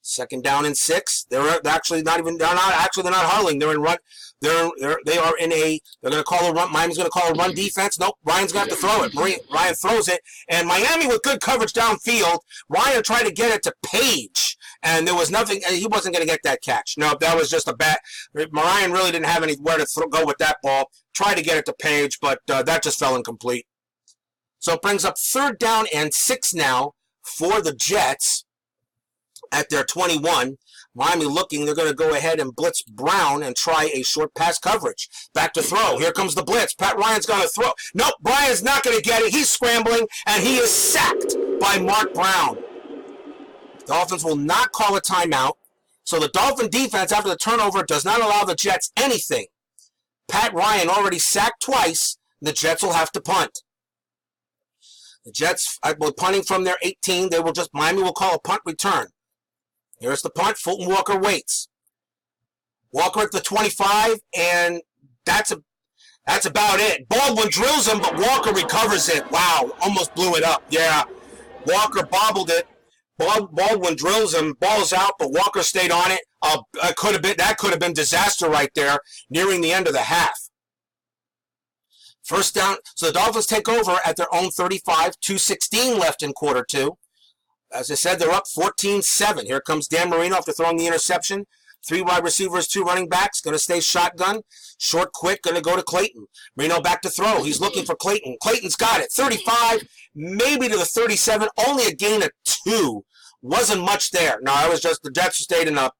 2nd down and 6. They're actually not even. They're not huddling. They're in run. They are in a. They're going to call a run. Miami's going to call a run defense. Nope. Ryan's going to have to throw it. Ryan throws it, and Miami with good coverage downfield. Ryan tried to get it to Page, and there was nothing. He wasn't going to get that catch. No, that was just a bad. Ryan really didn't have anywhere to go with that ball. Tried to get it to Page, but that just fell incomplete. So it brings up 3rd down and 6 now for the Jets. At their 21, Miami looking, they're going to go ahead and blitz Brown and try a short pass coverage. Back to throw. Here comes the blitz. Pat Ryan's going to throw. Nope, Brian's not going to get it. He's scrambling, and he is sacked by Mark Brown. Dolphins will not call a timeout. So the Dolphin defense, after the turnover, does not allow the Jets anything. Pat Ryan already sacked twice. The Jets will have to punt. The Jets will punting from their 18. Miami will call a punt return. Here's the punt. Fulton Walker waits. Walker at the 25, and that's about it. Baldwin drills him, but Walker recovers it. Wow, almost blew it up. Yeah, Walker bobbled it. Baldwin drills him, ball's out, but Walker stayed on it. That could have been disaster right there, nearing the end of the half. 1st down. So the Dolphins take over at their own 35. 2:16 left in quarter 2. As I said, they're up 14-7. Here comes Dan Marino after throwing the interception. 3 wide receivers, 2 running backs. Going to stay shotgun. Short, quick, going to go to Clayton. Marino back to throw. He's looking for Clayton. Clayton's got it. 35, maybe to the 37. Only a gain of 2. Wasn't much there. No, it was just the Jets stayed in a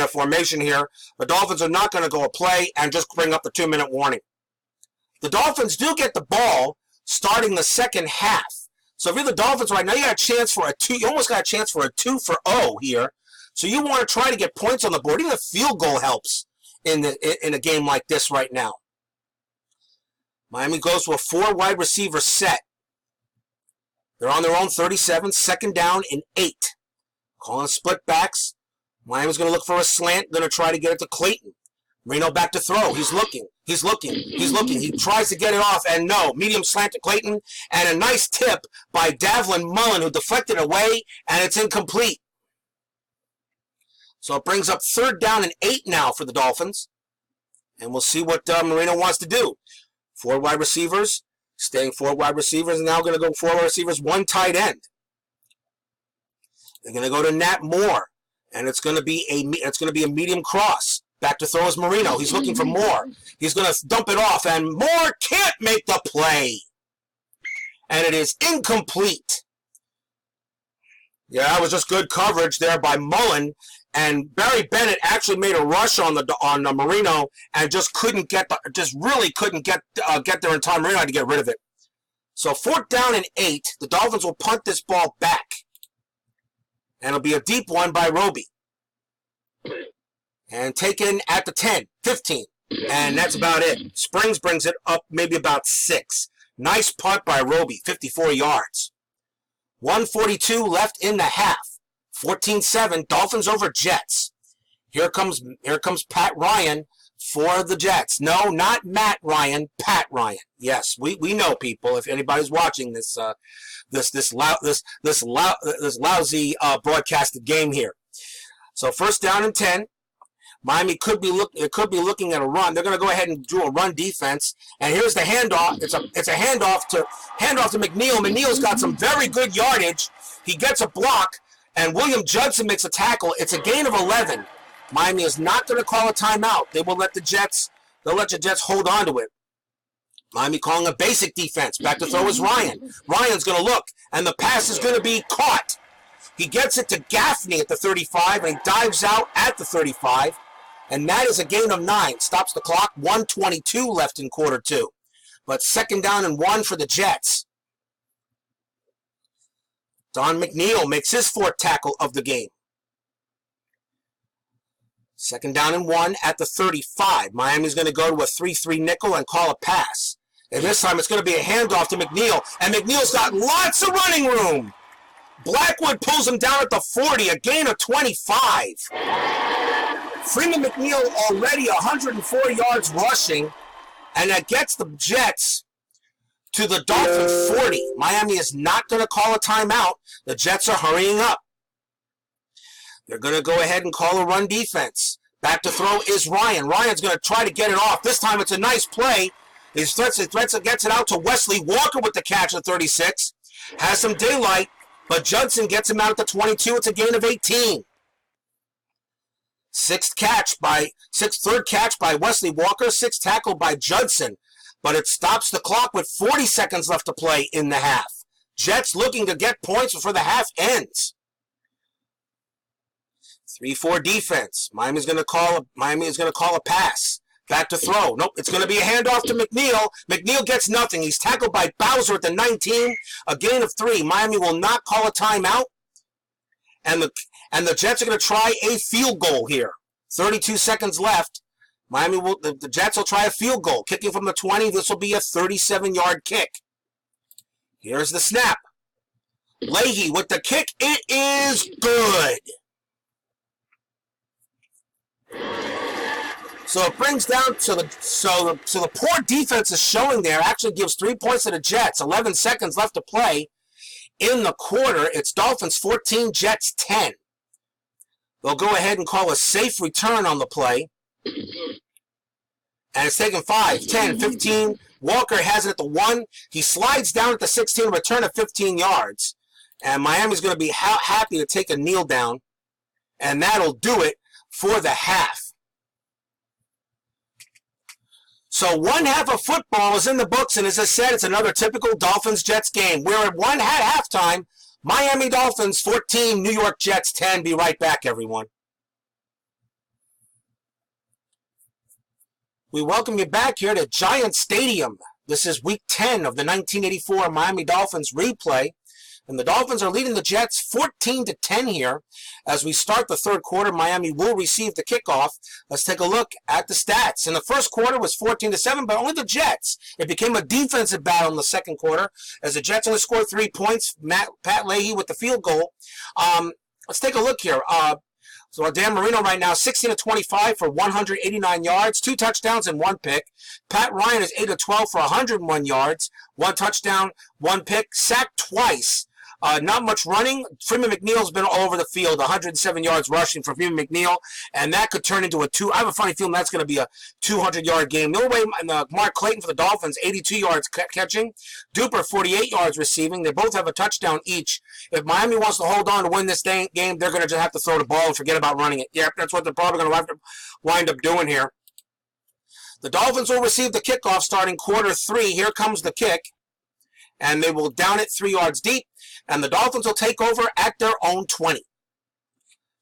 formation here. The Dolphins are not going to go a play and just bring up the 2-minute warning. The Dolphins do get the ball starting the second half. So if you're the Dolphins right now, you got a chance for a 2. You almost got a chance for a 2-for-0 here. So you want to try to get points on the board. Even a field goal helps in a game like this right now. Miami goes to a 4 wide receiver set. They're on their own 37, 2nd down and 8. Calling split backs. Miami's going to look for a slant. Going to try to get it to Clayton. Marino back to throw. He's looking. He tries to get it off, and no. Medium slant to Clayton, and a nice tip by Davlin Mullen, who deflected away, and it's incomplete. So it brings up 3rd down and 8 now for the Dolphins. And we'll see what Marino wants to do. 4 wide receivers. Staying 4 wide receivers. Now going to go 4 wide receivers, 1 tight end. They're going to go to Nat Moore, and it's going to be a medium cross. Back to throw is Marino. He's looking for Moore. He's going to dump it off, and Moore can't make the play. And it is incomplete. Yeah, that was just good coverage there by Mullen. And Barry Bennett actually made a rush on Marino and just couldn't get there in time. Marino had to get rid of it. So 4th down and 8. The Dolphins will punt this ball back. And it'll be a deep one by Roby. And taken at the 10, 15. And that's about it. Springs brings it up maybe about 6. Nice punt by Roby, 54 yards. 1:42 left in the half. 14-7, Dolphins over Jets. Here comes Pat Ryan for the Jets. No, not Matt Ryan, Pat Ryan. Yes, we know, people. If anybody's watching this lousy broadcasted game here. So 1st down and 10. Miami could be looking at a run. They're going to go ahead and do a run defense. And here's the handoff. It's a handoff to McNeil. McNeil's got some very good yardage. He gets a block, and William Judson makes a tackle. It's a gain of 11. Miami is not going to call a timeout. They will let the Jets hold on to it. Miami calling a basic defense. Back to throw is Ryan. Ryan's going to look, and the pass is going to be caught. He gets it to Gaffney at the 35, and he dives out at the 35. And that is a gain of 9. Stops the clock. 1:22 left in quarter 2. But 2nd down and 1 for the Jets. Don McNeil makes his 4th tackle of the game. 2nd down and 1 at the 35. Miami's going to go to a 3-3 nickel and call a pass. And this time it's going to be a handoff to McNeil. And McNeil's got lots of running room. Blackwood pulls him down at the 40, a gain of 25. Freeman McNeil already 104 yards rushing, And that gets the Jets to the Dolphins 40. Miami is not going to call a timeout. The Jets are hurrying up. They're going to go ahead and call a run defense. Back to throw is Ryan. Ryan's going to try to get it off. This time it's a nice play. He gets it out to Wesley Walker with the catch at 36. Has some daylight, but Judson gets him out at the 22. It's a gain of 18. Third catch by Wesley Walker. Sixth tackle by Judson. But it stops the clock with 40 seconds left to play in the half. Jets looking to get points before the half ends. 3-4 defense. Miami is going to call a pass. Back to throw. Nope, it's going to be a handoff to McNeil. McNeil gets nothing. He's tackled by Bowser at the 19. A gain of 3. Miami will not call a timeout. And the Jets are going to try a field goal here. 32 seconds left. The Jets will try a field goal. Kicking from the 20. This will be a 37-yard kick. Here's the snap. Leahy with the kick. It is good. So it brings down to the poor defense is showing there. Actually gives 3 points to the Jets. 11 seconds left to play in the quarter. It's Dolphins 14, Jets 10. They'll go ahead and call a safe return on the play. And it's taken 5, 10, 15. Walker has it at the 1. He slides down at the 16, return of 15 yards. And Miami's going to be happy to take a kneel down. And that'll do it for the half. So one half of football is in the books, and as I said, it's another typical Dolphins-Jets game. We're at 1 at halftime. Miami Dolphins 14, New York Jets 10. Be right back, everyone. We welcome you back here to Giant Stadium. This is Week 10 of the 1984 Miami Dolphins replay. And the Dolphins are leading the Jets 14-10 here. As we start the third quarter, Miami will receive the kickoff. Let's take a look at the stats. In the first quarter was 14-7, but only the Jets. It became a defensive battle in the second quarter as the Jets only scored 3 points. Pat Leahy with the field goal. Let's take a look here. So Dan Marino right now, 16-25 for 189 yards, 2 touchdowns and 1 pick. Pat Ryan is 8-12 for 101 yards, 1 touchdown, 1 pick, sacked twice. Not much running. Freeman McNeil's been all over the field, 107 yards rushing for Freeman McNeil, and that could turn into I have a funny feeling that's going to be a 200-yard game. No way. Mark Clayton for the Dolphins, 82 yards catching. Duper, 48 yards receiving. They both have a touchdown each. If Miami wants to hold on to win this game, they're going to just have to throw the ball and forget about running it. Yep, that's what they're probably going to wind up doing here. The Dolphins will receive the kickoff starting quarter 3. Here comes the kick. And they will down it 3 yards deep. And the Dolphins will take over at their own 20.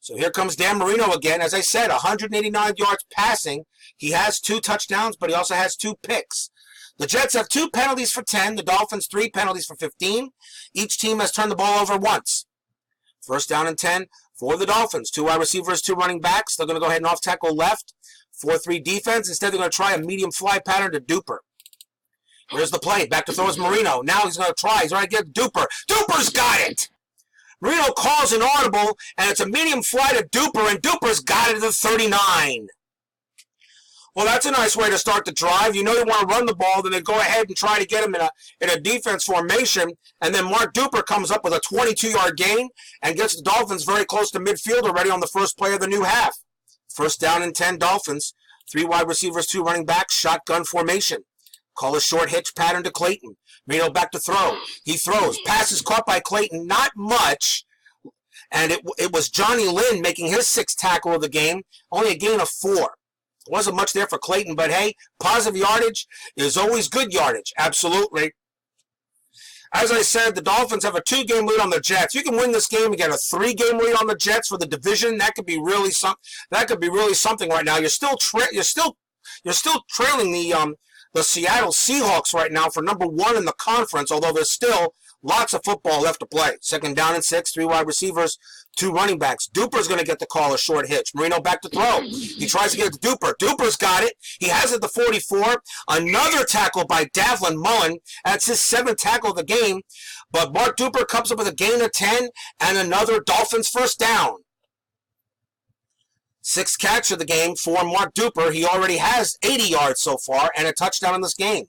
So here comes Dan Marino again. As I said, 189 yards passing. He has 2 touchdowns, but he also has 2 picks. The Jets have 2 penalties for 10. The Dolphins 3 penalties for 15. Each team has turned the ball over once. First down and 10 for the Dolphins. 2 wide receivers, 2 running backs. They're going to go ahead and off-tackle left. 4-3 defense. Instead, they're going to try a medium fly pattern to Duper. Here's the play. Back to throw is Marino. Now he's going to try. He's going to get Duper. Duper's got it! Marino calls an audible, and it's a medium fly to Duper, and Duper's got it at the 39. Well, that's a nice way to start the drive. You know you want to run the ball, then they go ahead and try to get him in a defense formation, and then Mark Duper comes up with a 22-yard gain and gets the Dolphins very close to midfield already on the first play of the new half. First down and 10 Dolphins. 3 wide receivers, 2 running backs, shotgun formation. Call a short hitch pattern to Clayton. Marino back to throw. He throws. Pass is caught by Clayton. Not much. And it was Johnny Lynn making his 6th tackle of the game. Only a gain of 4. Wasn't much there for Clayton, but hey, positive yardage is always good yardage. Absolutely. As I said, the Dolphins have a 2-game lead on the Jets. You can win this game and get a 3-game lead on the Jets for the division. That could be really something right now. You're still trailing the Seattle Seahawks right now for number 1 in the conference, although there's still lots of football left to play. Second down and 6, 3 wide receivers, 2 running backs. Duper's going to get the call, a short hitch. Marino back to throw. He tries to get it to Duper. Duper's got it. He has it at the 44. Another tackle by Davlin Mullen. That's his 7th tackle of the game. But Mark Duper comes up with a gain of 10 and another Dolphins first down. Sixth catch of the game for Mark Duper. He already has 80 yards so far and a touchdown in this game.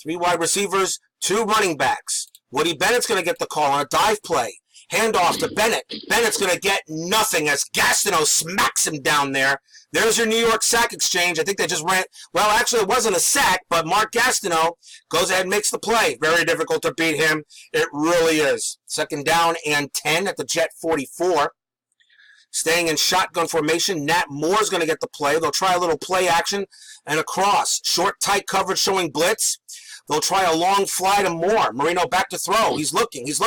3 wide receivers, 2 running backs. Woody Bennett's going to get the call on a dive play. Handoff to Bennett. Bennett's going to get nothing as Gastineau smacks him down there. There's your New York sack exchange. I think they just ran. Well, actually, it wasn't a sack, but Mark Gastineau goes ahead and makes the play. Very difficult to beat him. It really is. Second down and 10 at the Jet 44. Staying in shotgun formation, Nat Moore's going to get the play. They'll try a little play action and a cross. Short, tight coverage showing blitz. They'll try a long fly to Moore. Marino back to throw. He's looking. He's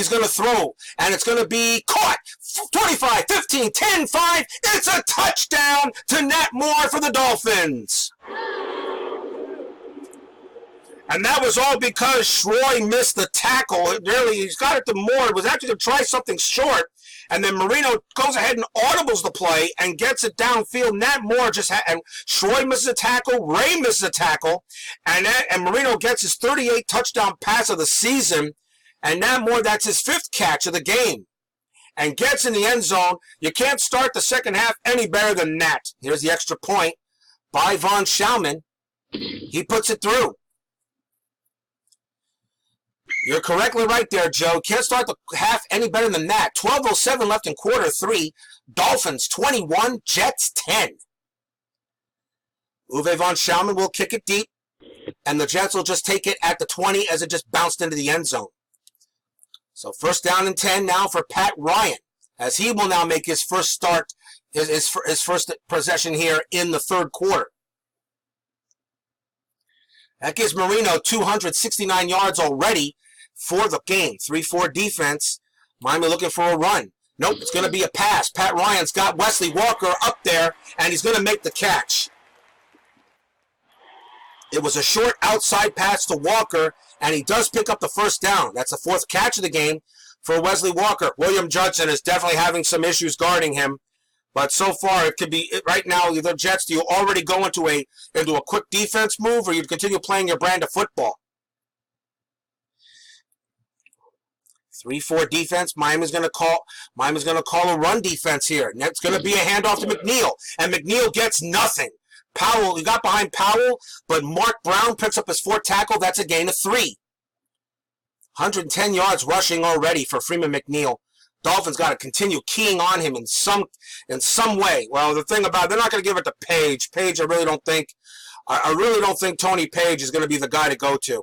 going to throw, and it's going to be caught. 25, 15, 10, 5. It's a touchdown to Nat Moore for the Dolphins. And that was all because Schroy missed the tackle. Really, he's got it to Moore. It was actually going to try something short. And then Marino goes ahead and audibles the play and gets it downfield. Nat Moore and Schroy misses a tackle. Ray misses a tackle. And Marino gets his 38th touchdown pass of the season. And Nat Moore, that's his 5th catch of the game. And gets in the end zone. You can't start the second half any better than that. Here's the extra point by Von Schaumann. He puts it through. You're correctly right there, Joe. Can't start the half any better than that. 12:07 left in quarter 3. Dolphins 21, Jets 10. Uwe von Schaumann will kick it deep, and the Jets will just take it at the 20 as it just bounced into the end zone. So first down and 10 now for Pat Ryan, as he will now make his first start, his first possession here in the third quarter. That gives Marino 269 yards already for the game. 3-4 defense. Miami looking for a run. Nope, it's going to be a pass. Pat Ryan's got Wesley Walker up there, and he's going to make the catch. It was a short outside pass to Walker, and he does pick up the first down. That's the 4th catch of the game for Wesley Walker. William Judson is definitely having some issues guarding him. But so far, it could be right now. The Jets, do you already go into a quick defense move, or you continue playing your brand of football? 3-4 defense. Miami's going to call a run defense here. And it's going to be a handoff to McNeil, and McNeil gets nothing. Powell, he got behind Powell, but Mark Brown picks up his 4th tackle. That's a gain of 3. 110 yards rushing already for Freeman McNeil. Dolphins got to continue keying on him in some way. Well, the thing about it, they're not going to give it to Page. Page, I really don't think Tony Page is going to be the guy to go to.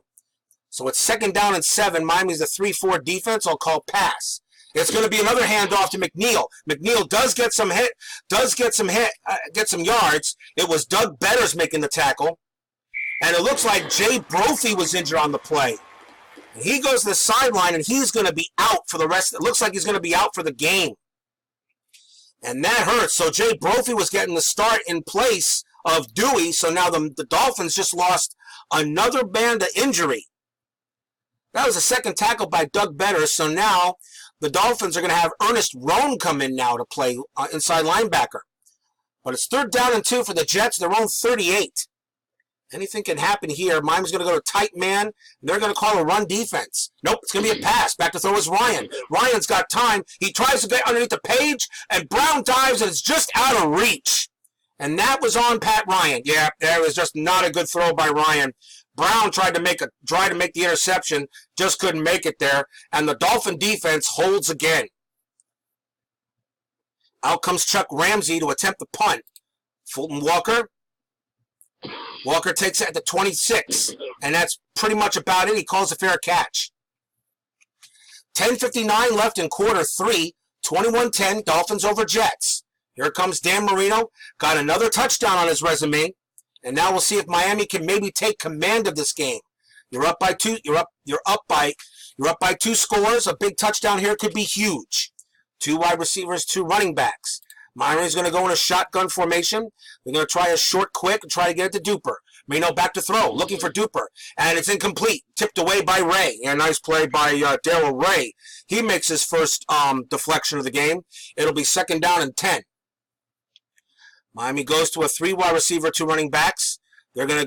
So it's second down and 7. Miami's a 3-4 defense. I'll call pass. It's going to be another handoff to McNeil. McNeil does get some yards. It was Doug Betters making the tackle, and it looks like Jay Brophy was injured on the play. He goes to the sideline, and he's going to be out for the rest. It looks like he's going to be out for the game. And that hurts. So Jay Brophy was getting the start in place of Dewey. So now the Dolphins just lost another man to injury. That was a second tackle by Doug Betters. So now the Dolphins are going to have Ernest Roan come in now to play inside linebacker. But it's third down and 2 for the Jets. Their own 38. Anything can happen here. Miami's going to go to tight man, and they're going to call a run defense. Nope, it's going to be a pass. Back to throw is Ryan. Ryan's got time. He tries to get underneath the Page, and Brown dives, and it's just out of reach. And that was on Pat Ryan. Yeah, that was just not a good throw by Ryan. Brown tried to make the interception, just couldn't make it there, and the Dolphin defense holds again. Out comes Chuck Ramsey to attempt the punt. Fulton Walker. Walker takes it at the 26, and that's pretty much about it. He calls a fair catch. 10:59 left in quarter 3, 21-10, Dolphins over Jets. Here comes Dan Marino, got another touchdown on his resume, and now we'll see if Miami can maybe take command of this game. You're up by 2. You're up by 2 scores. A big touchdown here could be huge. 2 wide receivers, 2 running backs. Miami's going to go in a shotgun formation. They're going to try a short quick and try to get it to Duper. Marino back to throw, looking for Duper, and it's incomplete. Tipped away by Ray. Yeah, nice play by Darryl Ray. He makes his first deflection of the game. It'll be second down and 10. Miami goes to a 3 wide receiver, 2 running backs. They're going to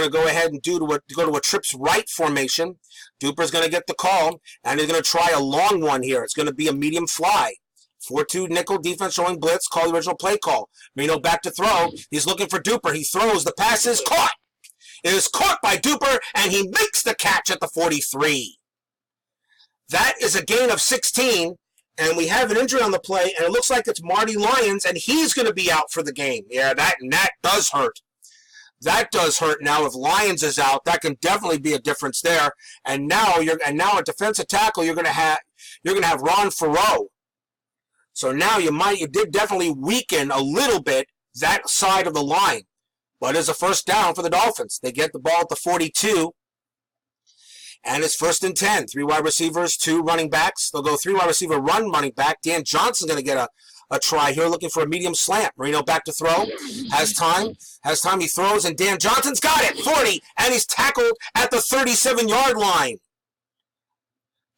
go ahead and go to a trips right formation. Duper's going to get the call, and he's going to try a long one here. It's going to be a medium fly. 4-2 nickel defense showing blitz. Call the original play call. Marino back to throw. He's looking for Duper. He throws. The pass is caught. It is caught by Duper, and he makes the catch at the 43. That is a gain of 16, and we have an injury on the play, and it looks like it's Marty Lyons, and he's going to be out for the game. Yeah, that does hurt. That does hurt. Now, if Lyons is out, that can definitely be a difference there. And now a defensive tackle, you're going to have Ron Farrow. So now you did definitely weaken a little bit that side of the line. But it's a first down for the Dolphins. They get the ball at the 42. And it's 1st and 10. 3 wide receivers, 2 running backs. They'll go 3 wide receiver run running back. Dan Johnson's going to get a try here, looking for a medium slant. Marino back to throw. Has time. He throws, and Dan Johnson's got it. 40, and he's tackled at the 37-yard line.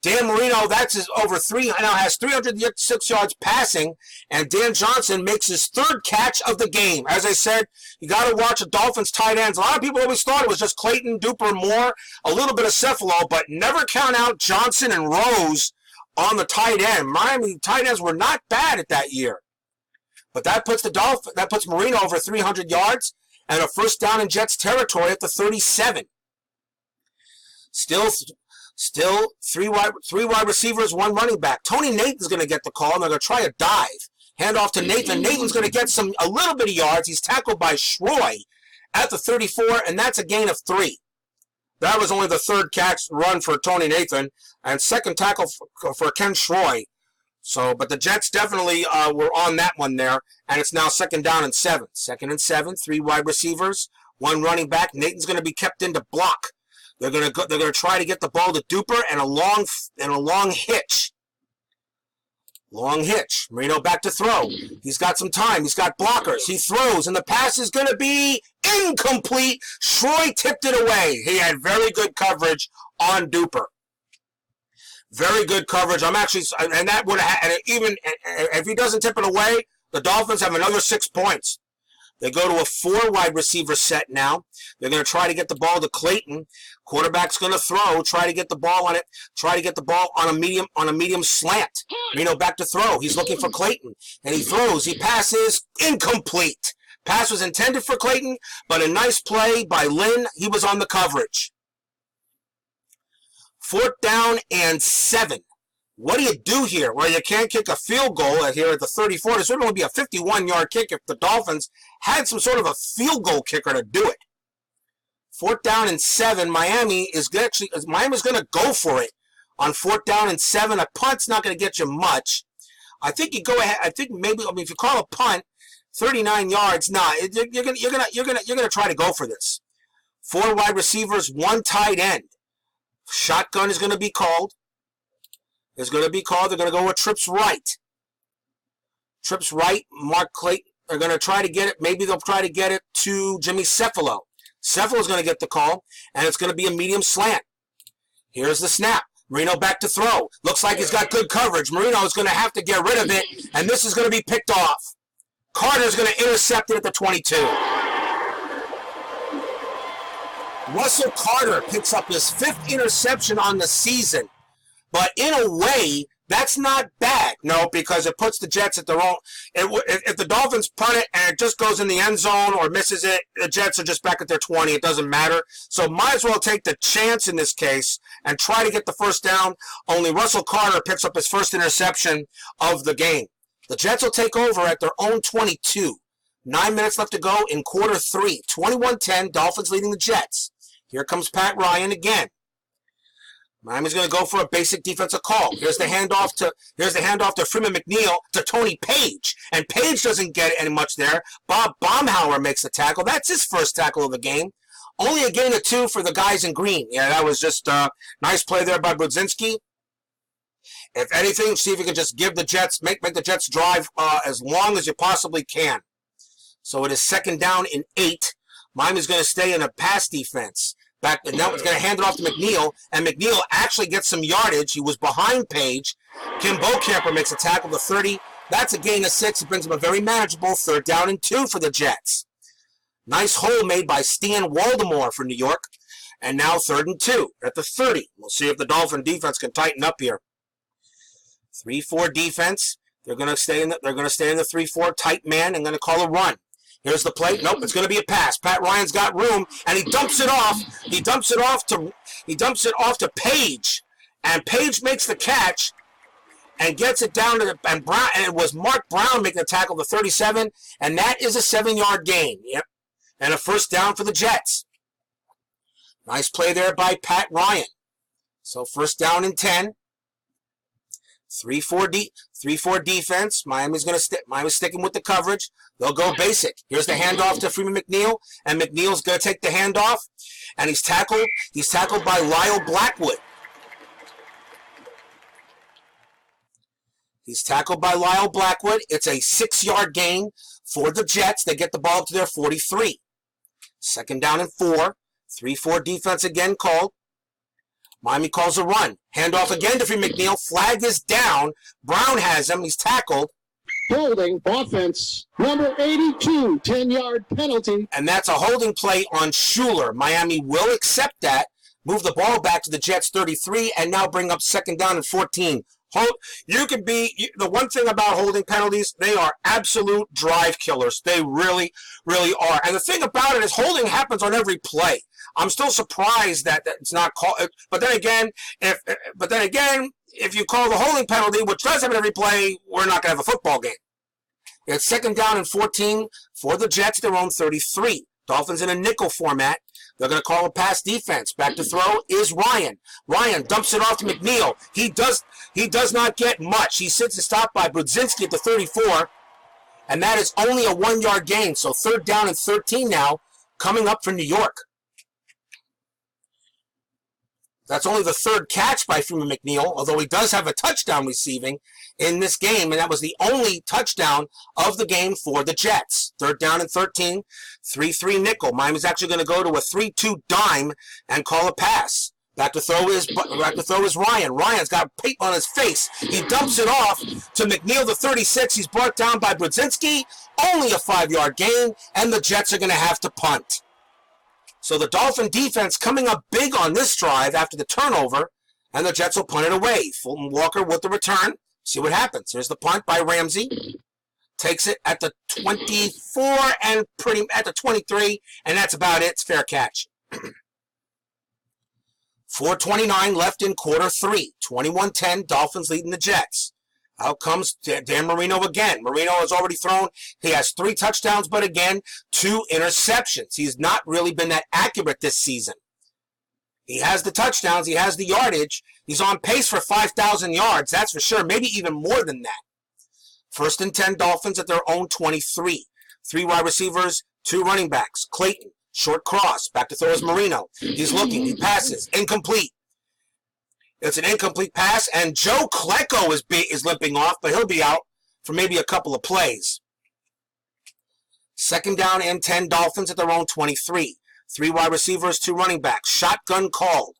Dan Marino, that's his now has 306 yards passing, and Dan Johnson makes his 3rd catch of the game. As I said, you got to watch the Dolphins tight ends. A lot of people always thought it was just Clayton, Duper, Moore, a little bit of Cephalo, but never count out Johnson and Rose on the tight end. Miami tight ends were not bad at that year. But that puts Marino over 300 yards and a first down in Jets territory at the 37. Still, three wide receivers, 1 running back. Tony Nathan's going to get the call, and they're going to try a dive. Hand off to Nathan. Nathan's going to get a little bit of yards. He's tackled by Schroy at the 34, and that's a gain of 3. That was only the 3rd catch run for Tony Nathan, and 2nd tackle for Ken Schroy. So, but the Jets definitely were on that one there, and it's now 2nd down and 7. 2nd and 7, 3 wide receivers, 1 running back. Nathan's going to be kept in to block. They're going to try to get the ball to Duper and a long hitch. Long hitch. Marino back to throw. He's got some time. He's got blockers. He throws, and the pass is going to be incomplete. Schroy tipped it away. He had very good coverage on Duper. Very good coverage. And that would have, and even if he doesn't tip it away, the Dolphins have another 6 points. They go to a 4 wide receiver set now. They're going to try to get the ball to Clayton. Quarterback's going to throw, try to get the ball on it, try to get the ball on a medium slant. Marino back to throw. He's looking for Clayton, and he throws. He passes, incomplete. Pass was intended for Clayton, but a nice play by Lynn. He was on the coverage. 4th down and 7. What do you do here? Well, you can't kick a field goal here at the 34. This would only be a 51-yard kick if the Dolphins had some sort of a field goal kicker to do it. 4th down and 7. Miami's going to go for it on 4th down and 7. A punt's not going to get you much. I think you go ahead. I think maybe if you call a punt, 39 yards. You're gonna try to go for this. 4 wide receivers, 1 tight end. Shotgun is going to be called. They're going to go with trips right. Trips right, Mark Clayton. They're going to try to get it. Maybe they'll try to get it to Jimmy Cephalo. Cephalo's going to get the call, and it's going to be a medium slant. Here's the snap. Marino back to throw. Looks like he's got good coverage. Marino is going to have to get rid of it, and this is going to be picked off. Carter's going to intercept it at the 22. Russell Carter picks up his 5th interception on the season. But in a way, that's not bad. No, because it puts the Jets at their own. If the Dolphins punt it and it just goes in the end zone or misses it, the Jets are just back at their 20. It doesn't matter. So might as well take the chance in this case and try to get the first down. Only Russell Carter picks up his 1st interception of the game. The Jets will take over at their own 22. 9 minutes left to go in quarter 3. 21-10, Dolphins leading the Jets. Here comes Pat Ryan again. Miami's going to go for a basic defensive call. Here's the handoff to Freeman McNeil to Tony Page. And Page doesn't get any much there. Bob Baumhauer makes the tackle. That's his 1st tackle of the game. Only a gain of 2 for the guys in green. Yeah, that was just a nice play there by Brudzinski. If anything, see if you can just give the Jets, make the Jets drive as long as you possibly can. So it is 2nd down and 8. Miami's going to stay in a pass defense. And now it's going to hand it off to McNeil, and McNeil actually gets some yardage. He was behind Page. Kim Bocamper makes a tackle to 30. That's a gain of 6. It brings him a very manageable 3rd down and 2 for the Jets. Nice hole made by Stan Waldemore for New York. And now 3rd and 2 at the 30. We'll see if the Dolphin defense can tighten up here. 3-4 defense. They're going to stay in the 3-4 tight man and going to call a run. Here's the play. Nope, it's going to be a pass. Pat Ryan's got room, and he dumps it off. He dumps it off to Page, and Page makes the catch and gets it down to Brown. And it was Mark Brown making the tackle to 37, and that is a 7-yard gain. Yep, and a first down for the Jets. Nice play there by Pat Ryan. So first down and 10. 3-4 defense. Miami's sticking with the coverage. They'll go basic. Here's the handoff to Freeman McNeil, and McNeil's going to take the handoff, and he's tackled. He's tackled by Lyle Blackwood. He's tackled by Lyle Blackwood. It's a 6-yard gain for the Jets. They get the ball up to their 43. Second down and 4. 3-4 defense again called. Miami calls a run. Handoff again to Freeman McNeil. Flag is down. Brown has him. He's tackled. Holding offense. Number 82, 10-yard penalty. And that's a holding play on Schuler. Miami will accept that, move the ball back to the Jets 33, and now bring up second down and 14. The one thing about holding penalties, they are absolute drive killers. They really, really are. And the thing about it is holding happens on every play. I'm still surprised that it's not called. But then again, if you call the holding penalty, which does happen every play, we're not going to have a football game. It's second down and 14 for the Jets, their own 33. Dolphins in a nickel format. They're going to call a pass defense. Back to throw is Ryan. Ryan dumps it off to McNeil. He does not get much. He sits and stopped by Brudzinski at the 34, and that is only a 1-yard gain. So third down and 13 now, coming up for New York. That's only the third catch by Freeman McNeil, although he does have a touchdown receiving in this game, and that was the only touchdown of the game for the Jets. Third down and 13, 3-3 nickel. Miami's actually going to go to a 3-2 dime and call a pass. Back to throw is Ryan. Ryan's got paint on his face. He dumps it off to McNeil, the 36. He's brought down by Brudzinski. Only a 5-yard gain, and the Jets are going to have to punt. So the Dolphin defense coming up big on this drive after the turnover, and the Jets will punt it away. Fulton Walker with the return. See what happens. Here's the punt by Ramsey. Takes it at the 24 and at the 23, and that's about it. It's fair catch. 4:29 left in quarter 3. 21-10, Dolphins leading the Jets. Out comes Dan Marino again. Marino has already thrown. He has 3 touchdowns, but again, 2 interceptions. He's not really been that accurate this season. He has the touchdowns. He has the yardage. He's on pace for 5,000 yards, that's for sure. Maybe even more than that. First and 10, Dolphins at their own 23. 3 wide receivers, 2 running backs. Clayton, short cross. Back to throw is Marino. He's looking. He passes. Incomplete. It's an incomplete pass, and Joe Klecko is limping off, but he'll be out for maybe a couple of plays. Second down and 10, Dolphins at their own 23. 3 wide receivers, 2 running backs. Shotgun called.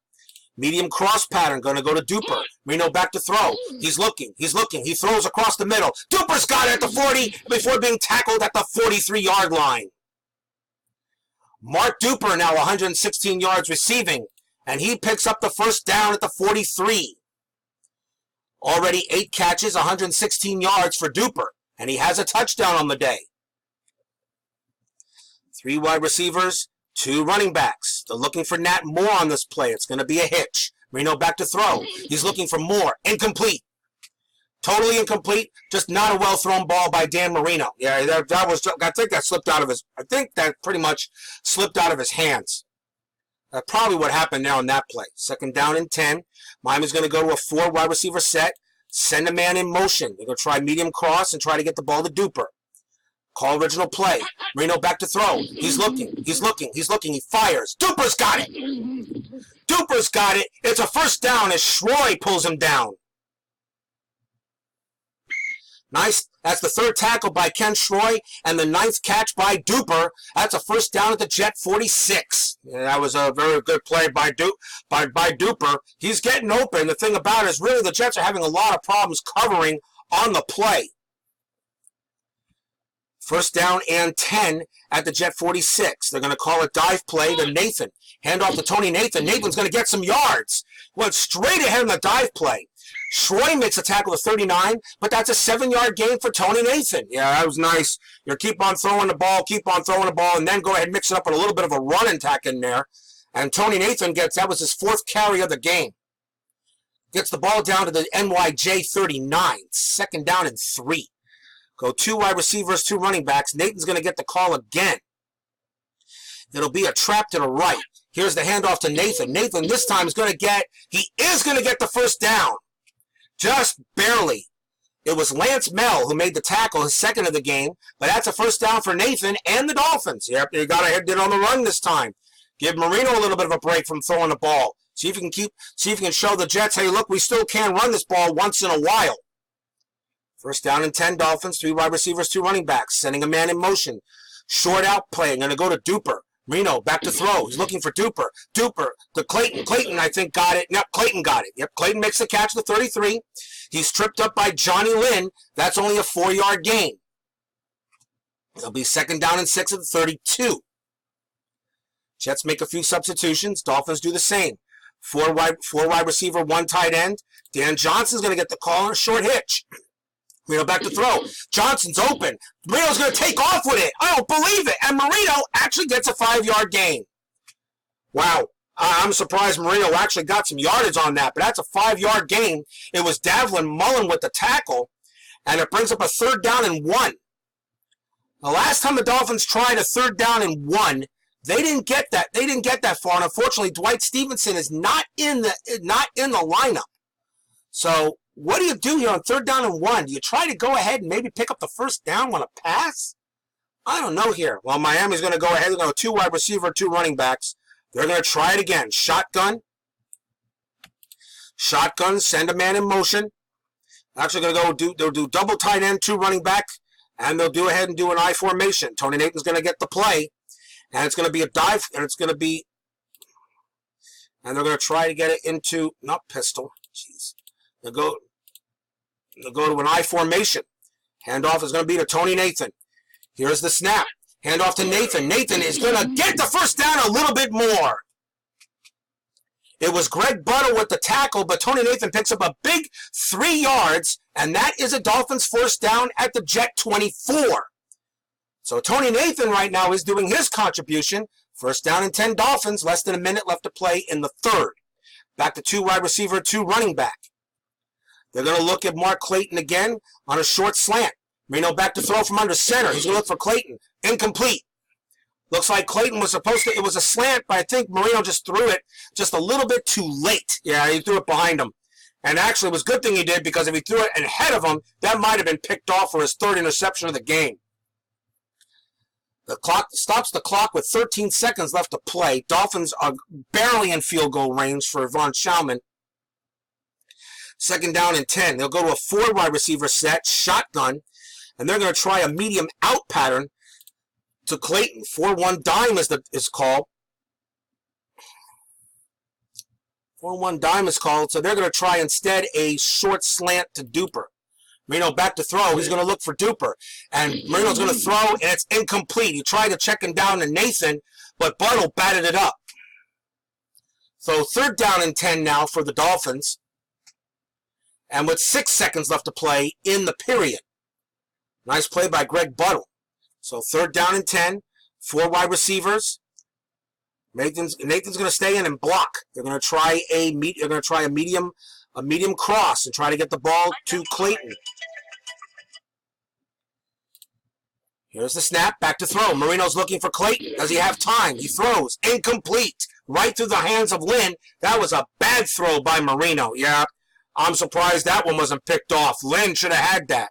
Medium cross pattern, going to go to Duper. Marino back to throw. He's looking. He throws across the middle. Duper's got it at the 40 before being tackled at the 43-yard line. Mark Duper now 116 yards receiving. And he picks up the first down at the 43. Already 8 catches, 116 yards for Duper. And he has a touchdown on the day. 3 wide receivers, 2 running backs. They're looking for Nat Moore on this play. It's going to be a hitch. Marino back to throw. He's looking for Moore. Incomplete. Totally incomplete. Just not a well-thrown ball by Dan Marino. Yeah, I think that pretty much slipped out of his hands. That's probably what happened now in that play. Second down and 10. Miami's going to go to a 4 wide receiver set. Send a man in motion. They're going to try medium cross and try to get the ball to Duper. Call original play. Marino back to throw. He's looking. He fires. Duper's got it. Duper's got it. It's a first down as Schroy pulls him down. Nice. That's the 3rd tackle by Ken Schroy and the 9th catch by Duper. That's a first down at the Jet 46. Yeah, that was a very good play by Duper. He's getting open. The thing about it is really the Jets are having a lot of problems covering on the play. First down and 10 at the Jet 46. They're going to call a dive play to Nathan. Hand off to Tony Nathan. Nathan's going to get some yards. Went straight ahead in the dive play. Schroy makes a tackle to 39, but that's a 7-yard gain for Tony Nathan. Yeah, that was nice. You keep on throwing the ball, and then go ahead and mix it up with a little bit of a run attack in there. And Tony Nathan that was his 4th carry of the game. Gets the ball down to the NYJ 39, 2nd down and 3. Go 2 wide receivers, 2 running backs. Nathan's going to get the call again. It'll be a trap to the right. Here's the handoff to Nathan. Nathan this time is going to get the first down. Just barely. It was Lance Mell who made the tackle, his 2nd of the game, but that's a first down for Nathan and the Dolphins. Yep, they got ahead on the run this time. Give Marino a little bit of a break from throwing the ball. See if you can show the Jets, hey, look, we still can run this ball once in a while. First down and 10 Dolphins, 3 wide receivers, 2 running backs, sending a man in motion. Short out play, going to go to Duper. Marino back to throw. He's looking for Duper. Duper to Clayton. Clayton, I think, got it. Yep, Clayton got it. Yep, Clayton makes the catch to 33. He's tripped up by Johnny Lynn. That's only a 4-yard gain. It'll be 2nd down and 6 at the 32. Jets make a few substitutions. Dolphins do the same. 4 wide receiver, 1 tight end. Dan Johnson's going to get the call on a short hitch. Marino back to throw. Johnson's open. Marino's going to take off with it. I don't believe it. And Marino actually gets a 5-yard gain. Wow. I'm surprised Marino actually got some yardage on that, but that's a 5-yard gain. It was Davlin Mullen with the tackle, and it brings up a 3rd down and 1. The last time the Dolphins tried a 3rd down and 1, they didn't get that. They didn't get that far, and unfortunately, Dwight Stevenson is not in the lineup. So what do you do here on 3rd down and 1? Do you try to go ahead and maybe pick up the first down on a pass? I don't know here. Well, Miami's going to go ahead and go 2 wide receiver, 2 running backs. They're going to try it again. Shotgun. Shotgun, send a man in motion. Actually going to they'll do double tight end, 2 running back, and they'll do ahead and do an I formation. Tony Nathan's going to get the play, and it's going to be a dive, and they're going to try to get it into, not pistol, jeez. They'll go to an I formation. Handoff is going to be to Tony Nathan. Here's the snap. Handoff to Nathan. Nathan is going to get the first down a little bit more. It was Greg Buttle with the tackle, but Tony Nathan picks up a big 3 yards, and that is a Dolphins first down at the Jet 24. So Tony Nathan right now is doing his contribution. First down and 10 Dolphins, less than a minute left to play in the 3rd. Back to 2 wide receiver, 2 running back. They're going to look at Mark Clayton again on a short slant. Marino back to throw from under center. He's going to look for Clayton. Incomplete. Looks like Clayton was supposed to, it was a slant, but I think Marino just threw it just a little bit too late. Yeah, he threw it behind him. And actually, it was a good thing he did, because if he threw it ahead of him, that might have been picked off for his 3rd interception of the game. The clock stops the clock with 13 seconds left to play. Dolphins are barely in field goal range for Von Schaumann. 2nd down and 10. They'll go to a 4 wide receiver set, shotgun, and they're going to try a medium out pattern to Clayton. 4-1 dime is called. 4-1 dime is called, so they're going to try instead a short slant to Duper. Marino back to throw. He's going to look for Duper. And Marino's going to throw, and it's incomplete. He tried to check him down to Nathan, but Buttle batted it up. So 3rd down and 10 now for the Dolphins. And with 6 seconds left to play in the period. Nice play by Greg Buttle. So 3rd down and 10, 4 wide receivers. Nathan's going to stay in and block. They're going to try a medium cross and try to get the ball to Clayton. Here's the snap, back to throw. Marino's looking for Clayton. Does he have time? He throws. Incomplete. Right through the hands of Lynn. That was a bad throw by Marino. Yeah, I'm surprised that one wasn't picked off. Lynn should have had that.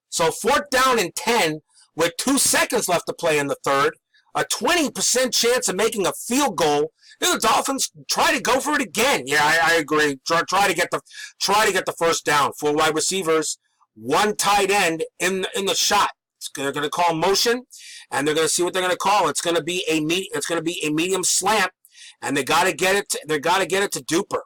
So 4th down and 10 with 2 seconds left to play in the 3rd. A 20% chance of making a field goal. The Dolphins try to go for it again. Yeah, I agree. Try to get the first down. 4 wide receivers, 1 tight end in the shot. They're going to call motion, and they're going to see what they're going to call. It's going to be a medium slant, and they got to get it. They got to get it to Duper.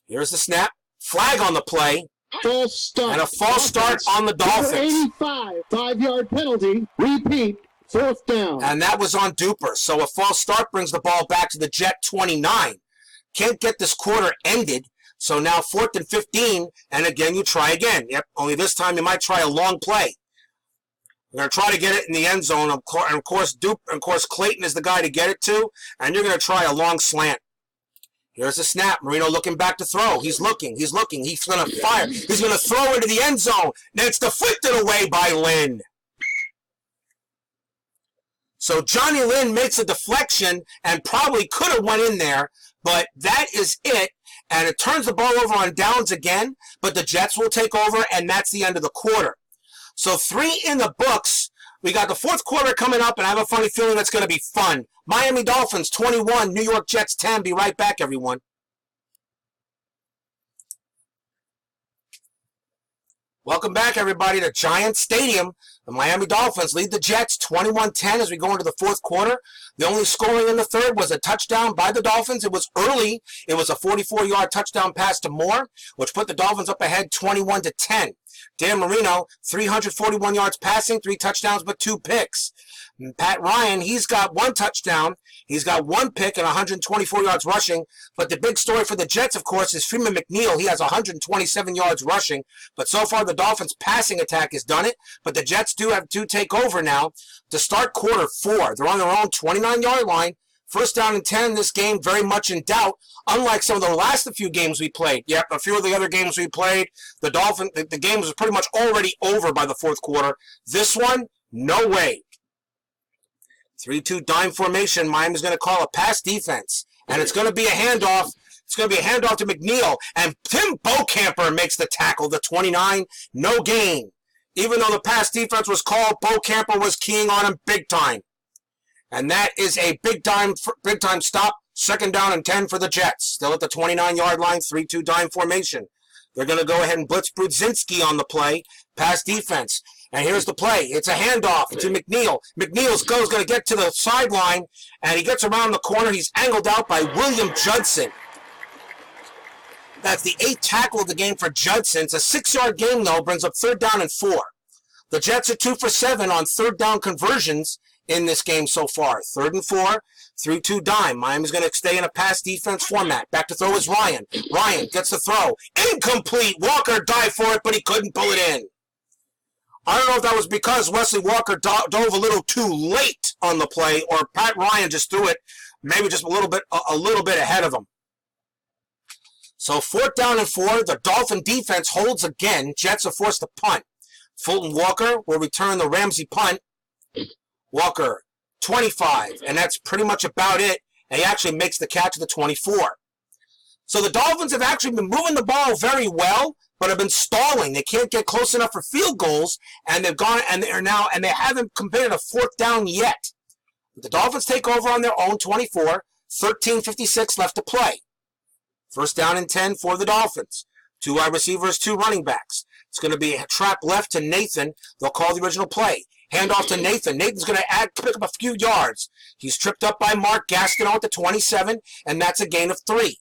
Here's the snap. Flag on the play. False start. And a false start on the Dolphins. 85, 5-yard penalty. Repeat. 4th down. And that was on Duper. So a false start brings the ball back to the Jet 29. Can't get this quarter ended. So now 4th and 15, and again you try again. Yep, only this time you might try a long play. You're going to try to get it in the end zone, and of course Clayton is the guy to get it to, and you're going to try a long slant. Here's the snap. Marino looking back to throw. He's looking. He's going to fire. He's going to throw into the end zone. Then it's deflected away by Lynn. So Johnny Lynn makes a deflection and probably could have went in there, but that is it. And it turns the ball over on downs again, but the Jets will take over, and that's the end of the quarter. So 3 in the books. We got the 4th quarter coming up, and I have a funny feeling that's going to be fun. Miami Dolphins 21, New York Jets 10. Be right back, everyone. Welcome back, everybody, to Giant Stadium. The Miami Dolphins lead the Jets 21-10 as we go into the 4th quarter. The only scoring in the 3rd was a touchdown by the Dolphins. It was early. It was a 44-yard touchdown pass to Moore, which put the Dolphins up ahead 21-10. Dan Marino, 341 yards passing, 3 touchdowns, but 2 picks. And Pat Ryan, he's got 1 touchdown. He's got 1 pick and 124 yards rushing. But the big story for the Jets, of course, is Freeman McNeil. He has 127 yards rushing. But so far, the Dolphins' passing attack has done it. But the Jets do have to take over now to start quarter 4. They're on their own 29-yard line. 1st down and 10 in this game, very much in doubt. Unlike some of the last few games we played. Yep, a few of the other games we played, the game was pretty much already over by the 4th quarter. This one, no way. 3-2 dime formation. Miami's going to call a pass defense. And it's going to be a handoff. It's going to be a handoff to McNeil. And Tim Bocamper makes the tackle, the 29, no gain. Even though the pass defense was called, Bocamper was keying on him big time. And that is a big time stop. 2nd down and 10 for the Jets. Still at the 29-yard line, 3-2 dime formation. They're going to go ahead and blitz Brudzinski on the play. Pass defense. And here's the play. It's a handoff to McNeil. McNeil's going to get to the sideline, and he gets around the corner. He's angled out by William Judson. That's the 8th tackle of the game for Judson. It's a 6-yard game, though. Brings up 3rd down and 4. The Jets are 2 for 7 on 3rd down conversions in this game so far. 3rd and 4, 3-2 dime. Miami's going to stay in a pass defense format. Back to throw is Ryan. Ryan gets the throw. Incomplete. Walker dived for it, but he couldn't pull it in. I don't know if that was because Wesley Walker dove a little too late on the play, or Pat Ryan just threw it maybe just a little bit ahead of him. So 4th down and 4. The Dolphin defense holds again. Jets are forced to punt. Fulton Walker will return the Ramsey punt. Walker, 25, and that's pretty much about it. And he actually makes the catch at the 24. So the Dolphins have actually been moving the ball very well, but have been stalling. They can't get close enough for field goals, and they've gone and they haven't completed a 4th down yet. The Dolphins take over on their own 24, 13:56 left to play. 1st down and 10 for the Dolphins. 2 wide receivers, 2 running backs. It's going to be a trap left to Nathan. They'll call the original play. Hand off to Nathan. Nathan's going to pick up a few yards. He's tripped up by Mark Gastineau at the 27, and that's a gain of 3.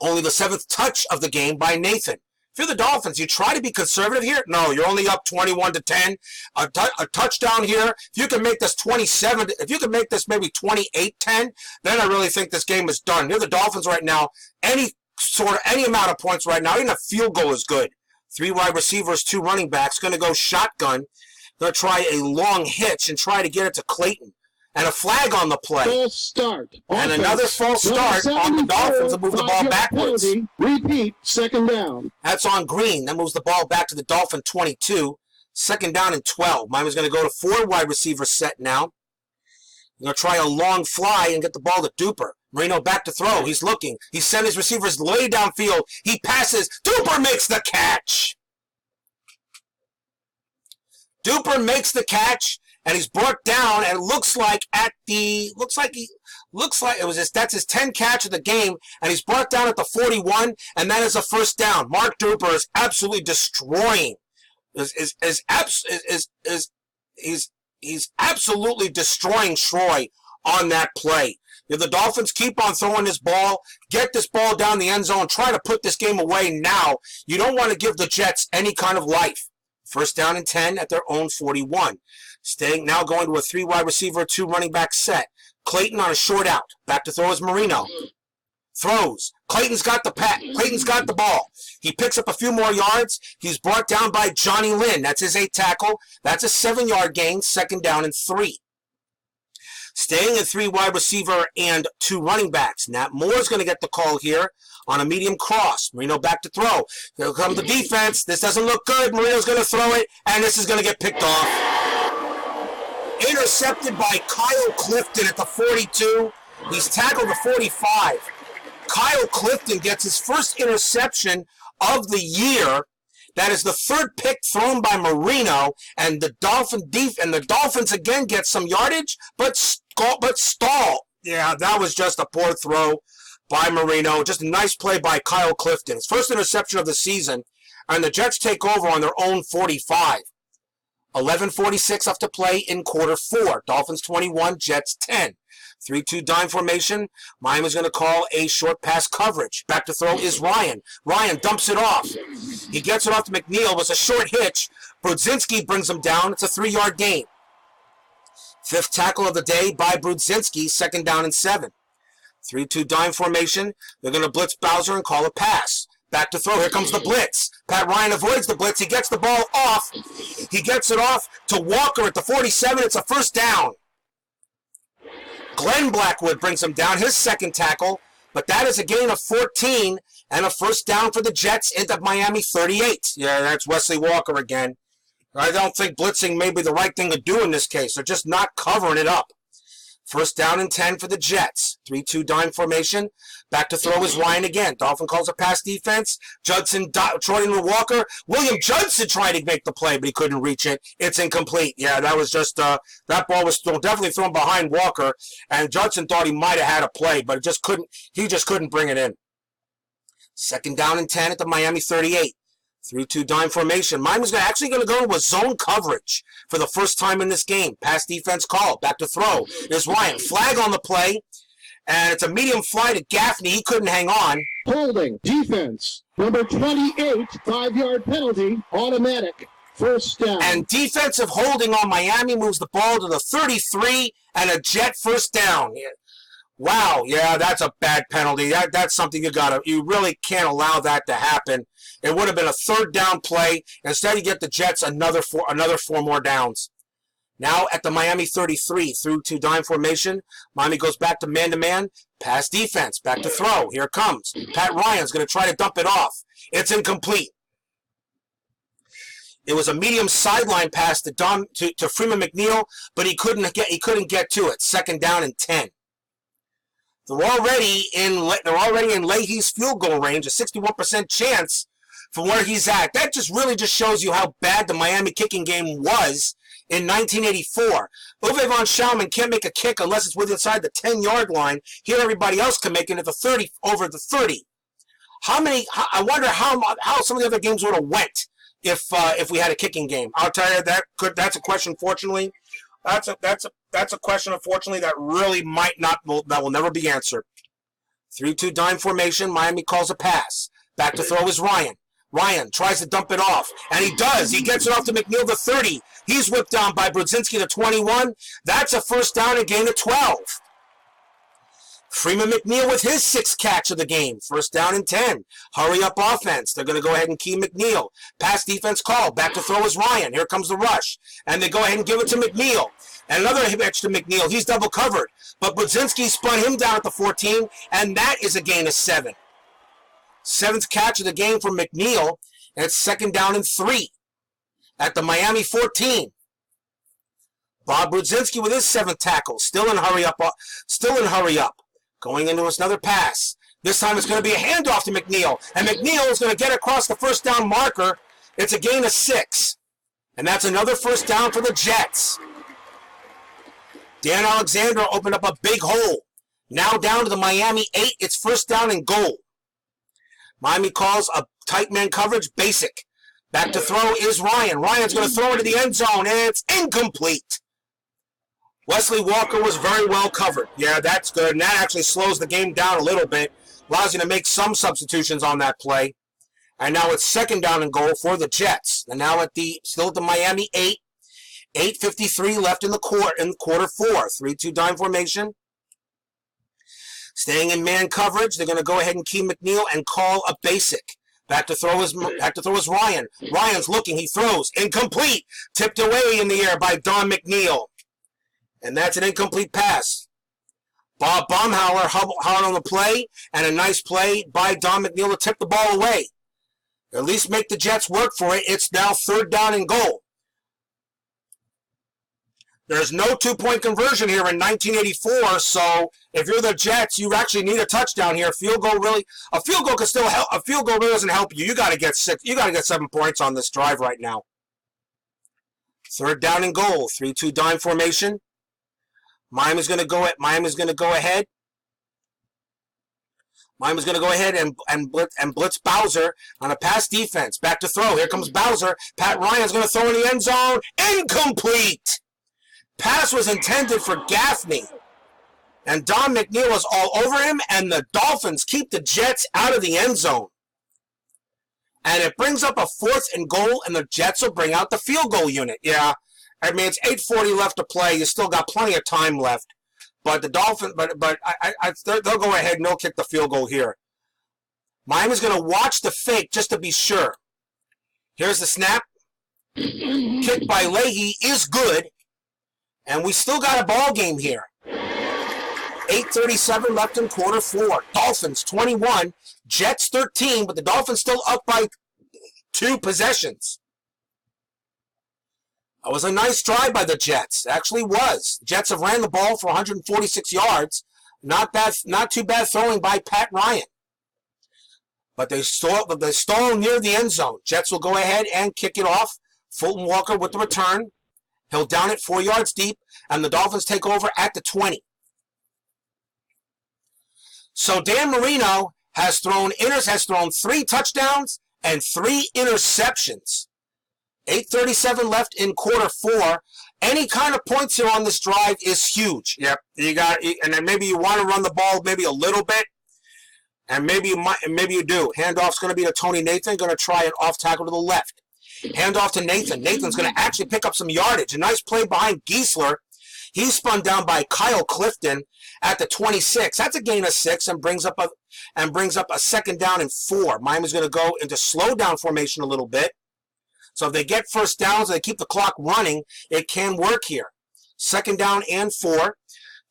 Only the 7th touch of the game by Nathan. If you're the Dolphins, you try to be conservative here. No, you're only up 21-10. A touchdown here. If you can make this 27, if you can make this maybe 28-10, then I really think this game is done. You're the Dolphins right now. Any amount of points right now, even a field goal is good. 3 wide receivers, 2 running backs. Going to go shotgun. Going to try a long hitch and try to get it to Clayton. And a flag on the play. False start. And another false start on the Dolphins to move the ball backwards. Penalty. Repeat, 2nd down. That's on Green. That moves the ball back to the Dolphin 22. 2nd down and 12. Miami's going to go to 4 wide receiver set now. They're going to try a long fly and get the ball to Duper. Marino back to throw. He's looking. He sent his receivers way downfield. He passes. Duper makes the catch. Duper makes the catch. And he's brought down, and it looks like that's his 10 catch of the game, and he's brought down at the 41, and that is a 1st down. Mark Duper is absolutely destroying, he's absolutely destroying Troy on that play. If the Dolphins keep on throwing this ball, get this ball down the end zone, try to put this game away now. You don't want to give the Jets any kind of life. 1st down and 10 at their own 41. Staying now going to a 3 wide receiver, 2 running back set. Clayton on a short out. Back to throw is Marino. Throws. Clayton's got the ball. He picks up a few more yards. He's brought down by Johnny Lynn. That's his 8th tackle. That's a 7-yard gain, 2nd down and 3. Staying in 3 wide receiver and 2 running backs. Nat Moore's going to get the call here on a medium cross. Marino back to throw. Here comes the defense. This doesn't look good. Marino's going to throw it, and this is going to get picked off. Intercepted by Kyle Clifton at the 42. He's tackled the 45. Kyle Clifton gets his first interception of the year. That is the 3rd pick thrown by Marino, and the Dolphins again get some yardage, but stall. Yeah, that was just a poor throw by Marino. Just a nice play by Kyle Clifton. His first interception of the season, and the Jets take over on their own 45. 11:46 left to play in quarter 4. Dolphins 21, Jets 10. 3-2 dime formation. Miami's going to call a short pass coverage. Back to throw is Ryan. Ryan dumps it off. He gets it off to McNeil. It was a short hitch. Brudzinski brings him down. It's a 3-yard gain. 5th tackle of the day by Brudzinski. 2nd down and 7. 3-2 dime formation. They're going to blitz Bowser and call a pass. Back to throw. Here comes the blitz. Pat Ryan avoids the blitz. He gets the ball off. He gets it off to Walker at the 47. It's a 1st down. Glenn Blackwood brings him down, his 2nd tackle, but that is a gain of 14 and a 1st down for the Jets into Miami 38. Yeah, that's Wesley Walker again. I don't think blitzing may be the right thing to do in this case. They're just not covering it up. 1st down and 10 for the Jets. 3-2 dime formation. Back to throw is Ryan again. Dolphin calls a pass defense. Judson, Troy and Walker. William Judson tried to make the play, but he couldn't reach it. It's incomplete. Yeah, that was just, that ball was definitely thrown behind Walker, and Judson thought he might have had a play, but he just couldn't bring it in. 2nd down and 10 at the Miami 38. 3-2 dime formation. Miami's actually going to go to a zone coverage for the first time in this game. Pass defense call. Back to throw. There's Ryan. Flag on the play. And it's a medium fly to Gaffney. He couldn't hang on. Holding. Defense. Number 28. 5-yard penalty. Automatic. 1st down. And defensive holding on Miami moves the ball to the 33 and a Jet 1st down. Wow, yeah, that's a bad penalty. That's something you really can't allow that to happen. It would have been a 3rd down play. Instead, you get the Jets another 4 more downs. Now at the Miami 33, through to dime formation. Miami goes back to man-to-man. Pass defense. Back to throw. Here it comes. Pat Ryan's going to try to dump it off. It's incomplete. It was a medium sideline pass to Freeman McNeil, but he couldn't get to it. 2nd down and 10. They're already in Leahy's field goal range, a 61% chance from where he's at. That really shows you how bad the Miami kicking game was in 1984. Uwe von Schaumann can't make a kick unless it's within inside the 10-yard line. Here, everybody else can make it at the 30, over the 30. I wonder how some of the other games would have went if we had a kicking game. I'll tell you that's a question. Fortunately, that's a question. Unfortunately, that will never be answered. 3-2 dime formation. Miami calls a pass. Back to throw is Ryan. Ryan tries to dump it off, and he does. He gets it off to McNeil, the 30. He's whipped down by Brudzinski, the 21. That's a 1st down and gain of 12. Freeman McNeil with his 6th catch of the game. 1st down and 10. Hurry up offense. They're going to go ahead and key McNeil. Pass defense call. Back to throw is Ryan. Here comes the rush. And they go ahead and give it to McNeil. And another hitch to McNeil. He's double covered. But Brudzinski spun him down at the 14, and that is a gain of 7. 7th catch of the game for McNeil, and it's 2nd down and 3 at the Miami 14. Bob Brudzinski with his 7th tackle, still in hurry up. Going into another pass. This time it's going to be a handoff to McNeil, and McNeil is going to get across the 1st down marker. It's a gain of 6, and that's another 1st down for the Jets. Dan Alexander opened up a big hole. Now down to the Miami 8. It's 1st down and goal. Miami calls a tight man coverage, basic. Back to throw is Ryan. Ryan's going to throw it to the end zone, and it's incomplete. Wesley Walker was very well covered. Yeah, that's good. And that actually slows the game down a little bit. Allows you to make some substitutions on that play. And now it's 2nd down and goal for the Jets. And now still at the Miami 8. 8:53 left in quarter 4. 3-2 dime formation. Staying in man coverage, they're going to go ahead and key McNeil and call a basic. Back to throw is Ryan. Ryan's looking. He throws. Incomplete. Tipped away in the air by Don McNeil. And that's an incomplete pass. Bob Baumhauer hard on the play, and a nice play by Don McNeil to tip the ball away. At least make the Jets work for it. It's now 3rd down and goal. There's no two-point conversion here in 1984, so if you're the Jets, you actually need a touchdown here. A field goal can still help. A field goal really doesn't help you. You got to get 6. You got to get 7 points on this drive right now. 3rd down and goal. 3-2 dime formation. Miami's going to go ahead. Miami's going to go ahead and blitz Bowser on a pass defense. Back to throw. Here comes Bowser. Pat Ryan's going to throw in the end zone. Incomplete. Pass was intended for Gaffney. And Don McNeil was all over him, and the Dolphins keep the Jets out of the end zone. And it brings up a 4th and goal, and the Jets will bring out the field goal unit. Yeah, I mean, it's 8:40 left to play. You still got plenty of time left. But the Dolphins, they'll go ahead and they'll kick the field goal here. Miami's going to watch the fake just to be sure. Here's the snap. Kick by Leahy is good. And we still got a ball game here. 8:37 left in quarter 4. Dolphins 21, Jets 13, but the Dolphins still up by 2 possessions. It was a nice drive by the Jets. It actually was. The Jets have ran the ball for 146 yards. Not too bad throwing by Pat Ryan. But they stall near the end zone. Jets will go ahead and kick it off. Fulton Walker with the return. He'll down it 4 yards deep, and the Dolphins take over at the 20. So Dan Marino has thrown 3 touchdowns and 3 interceptions. 8:37 left in quarter 4. Any kind of points here on this drive is huge. Yep, and then maybe you want to run the ball maybe a little bit, and maybe you do. Handoff's going to be to Tony Nathan, going to try an off tackle to the left. Handoff to Nathan. Nathan's going to actually pick up some yardage. A nice play behind Giesler. He's spun down by Kyle Clifton at the 26. That's a gain of 6 and brings up a 2nd down and 4. Miami's going to go into slow down formation a little bit. So if they get first downs and they keep the clock running, it can work here. 2nd down and 4.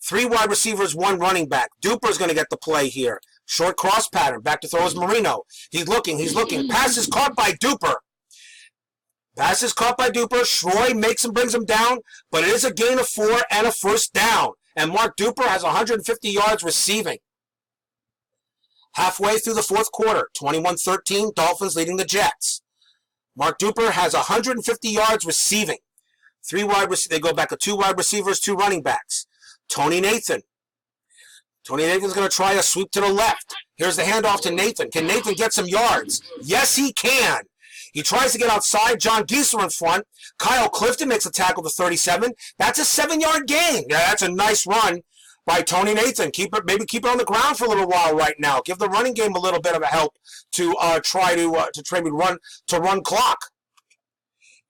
3 wide receivers, 1 running back. Duper's going to get the play here. Short cross pattern. Back to throw is Marino. He's looking. Pass is caught by Duper. Pass is caught by Duper. Schroy brings him down, but it is a gain of 4 and a 1st down. And Mark Duper has 150 yards receiving. Halfway through the 4th quarter, 21-13, Dolphins leading the Jets. Mark Duper has 150 yards receiving. They go back to 2 wide receivers, 2 running backs. Tony Nathan's going to try a sweep to the left. Here's the handoff to Nathan. Can Nathan get some yards? Yes, he can. He tries to get outside. John Giesler in front. Kyle Clifton makes a tackle to 37. That's a 7-yard gain. Yeah, that's a nice run by Tony Nathan. Maybe keep it on the ground for a little while right now. Give the running game a little bit of a help to try to run clock.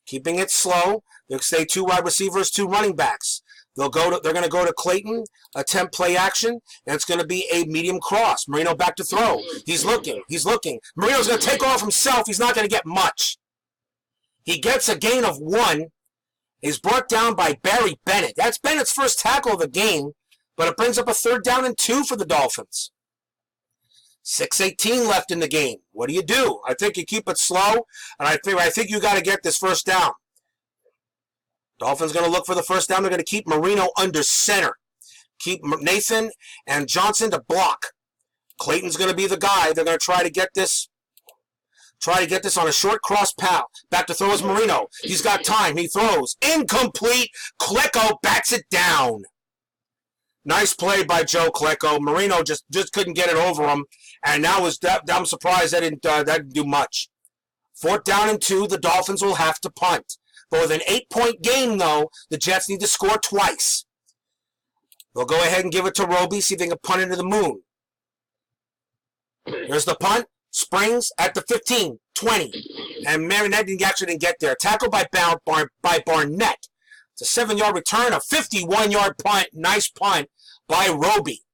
Keeping it slow. They'll stay 2 wide receivers, 2 running backs. They're going to go to Clayton, attempt play action, and it's going to be a medium cross. Marino back to throw. He's looking. Marino's going to take off himself. He's not going to get much. He gets a gain of 1. He's brought down by Barry Bennett. That's Bennett's first tackle of the game, but it brings up a 3rd down and 2 for the Dolphins. 6:18 left in the game. What do you do? I think you keep it slow, and I think you got to get this 1st down. Dolphins going to look for the 1st down. They're going to keep Marino under center. Keep Nathan and Johnson to block. Clayton's going to be the guy. They're going to try to get this on a short cross path. Back to throw is Marino. He's got time. He throws. Incomplete. Klecko bats it down. Nice play by Joe Klecko. Marino just couldn't get it over him. And now I'm surprised that didn't do much. 4th down and 2. The Dolphins will have to punt. But with an 8-point game, though, the Jets need to score twice. They'll go ahead and give it to Roby, see if they can punt into the moon. Here's the punt. Springs at the 15, 20. And Marinette actually didn't get there. Tackled by Barnett. It's a 7-yard return, a 51-yard punt. Nice punt by Roby.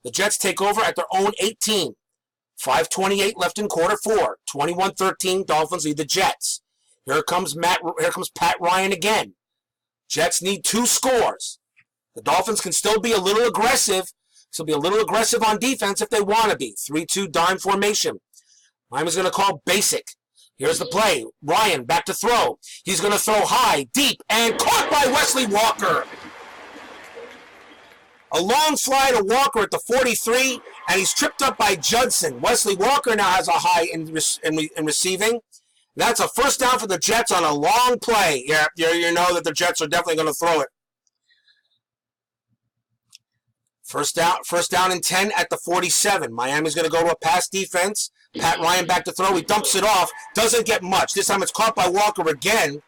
The Jets take over at their own 18. 5:28 left in quarter four. 21-13, Dolphins lead the Jets. Here comes Pat Ryan again. Jets need 2 scores. The Dolphins can still be a little aggressive. So be a little aggressive on defense if they want to be. 3-2 dime formation. Miami's going to call basic. Here's the play. Ryan back to throw. He's going to throw high, deep, and caught by Wesley Walker. A long fly to Walker at the 43, and he's tripped up by Judson. Wesley Walker now has a high in receiving. That's a first down for the Jets on a long play. Yeah, you know that the Jets are definitely going to throw it. First down and 10 at the 47. Miami's going to go to a pass defense. Pat Ryan back to throw. He dumps it off. Doesn't get much. This time it's caught by Walker again.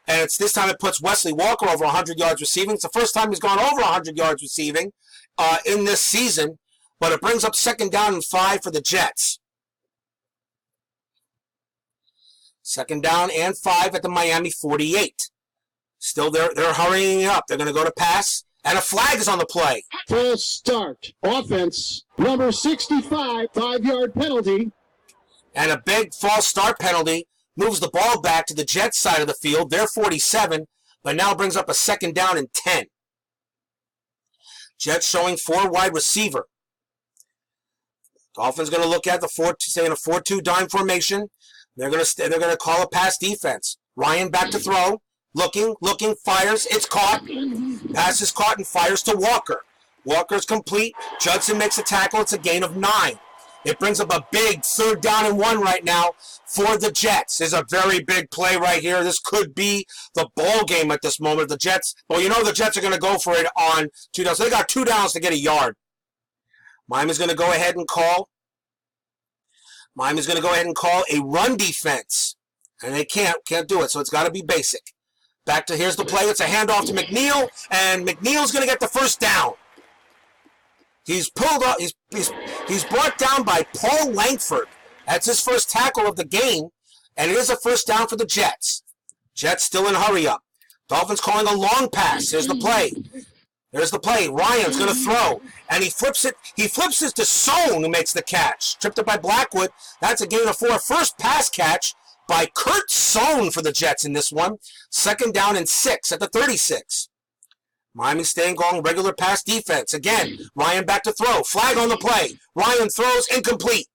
And this time it puts Wesley Walker over 100 yards receiving. It's the first time he's gone over 100 yards receiving in this season. But it brings up second down and 5 for the Jets. Second down and 5 at the Miami 48. Still, they're hurrying up. They're going to go to pass. And a flag is on the play. False start. Offense. Number 65, 5-yard penalty. And a big false start penalty moves the ball back to the Jets side of the field. They're 47, but now brings up a second down and 10. Jets showing 4 wide receiver. Dolphins going to look at stay in a 4-2 dime formation. They're going to call a pass defense. Ryan back to throw. Looking, fires. It's caught. Pass is caught and fires to Walker. Walker's complete. Judson makes a tackle. It's a gain of 9. It brings up a big third down and 1 right now for the Jets. There's a very big play right here. This could be the ball game at this moment. The Jets, well, you know the Jets are going to go for it on 2 downs. So they got 2 downs to get a yard. Miami's going to go ahead and call a run defense. And they can't do it, so it's got to be basic. Back to, here's the play. It's a handoff to McNeil, and McNeil's going to get the first down. He's pulled up. He's brought down by Paul Langford. That's his first tackle of the game, and it is a first down for the Jets. Jets still in hurry up. Dolphins calling a long pass. Here's the play. Ryan's going to throw, and he flips it. He flips it to Sohn, who makes the catch. Tripped up by Blackwood. That's a gain of 4. First pass catch by Kurt Sohn for the Jets in this one. Second down and 6 at the 36. Miami staying going regular pass defense. Again, Ryan back to throw. Flag on the play. Ryan throws incomplete.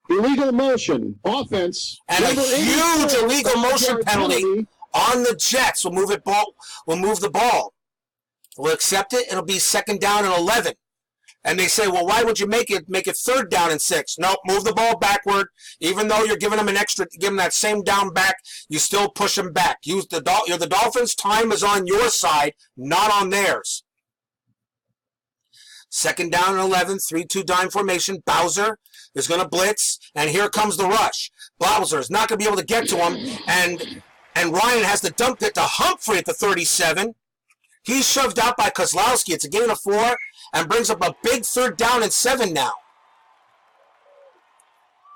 Illegal motion. Offense. And a huge illegal motion penalty on the Jets. We'll move the ball. We'll accept it. It'll be second down and 11. And they say, well, why would you make it third down and 6? Nope, move the ball backward. Even though you're giving them that same down back, you still push them back. You're the Dolphins. Time is on your side, not on theirs. Second down and 11, 3-2 dime formation. Bowser is going to blitz, and here comes the rush. Bowser is not going to be able to get to him, and Ryan has to dump it to Humphrey at the 37. He's shoved out by Kozlowski. It's a gain of 4. And brings up a big third down and 7 now.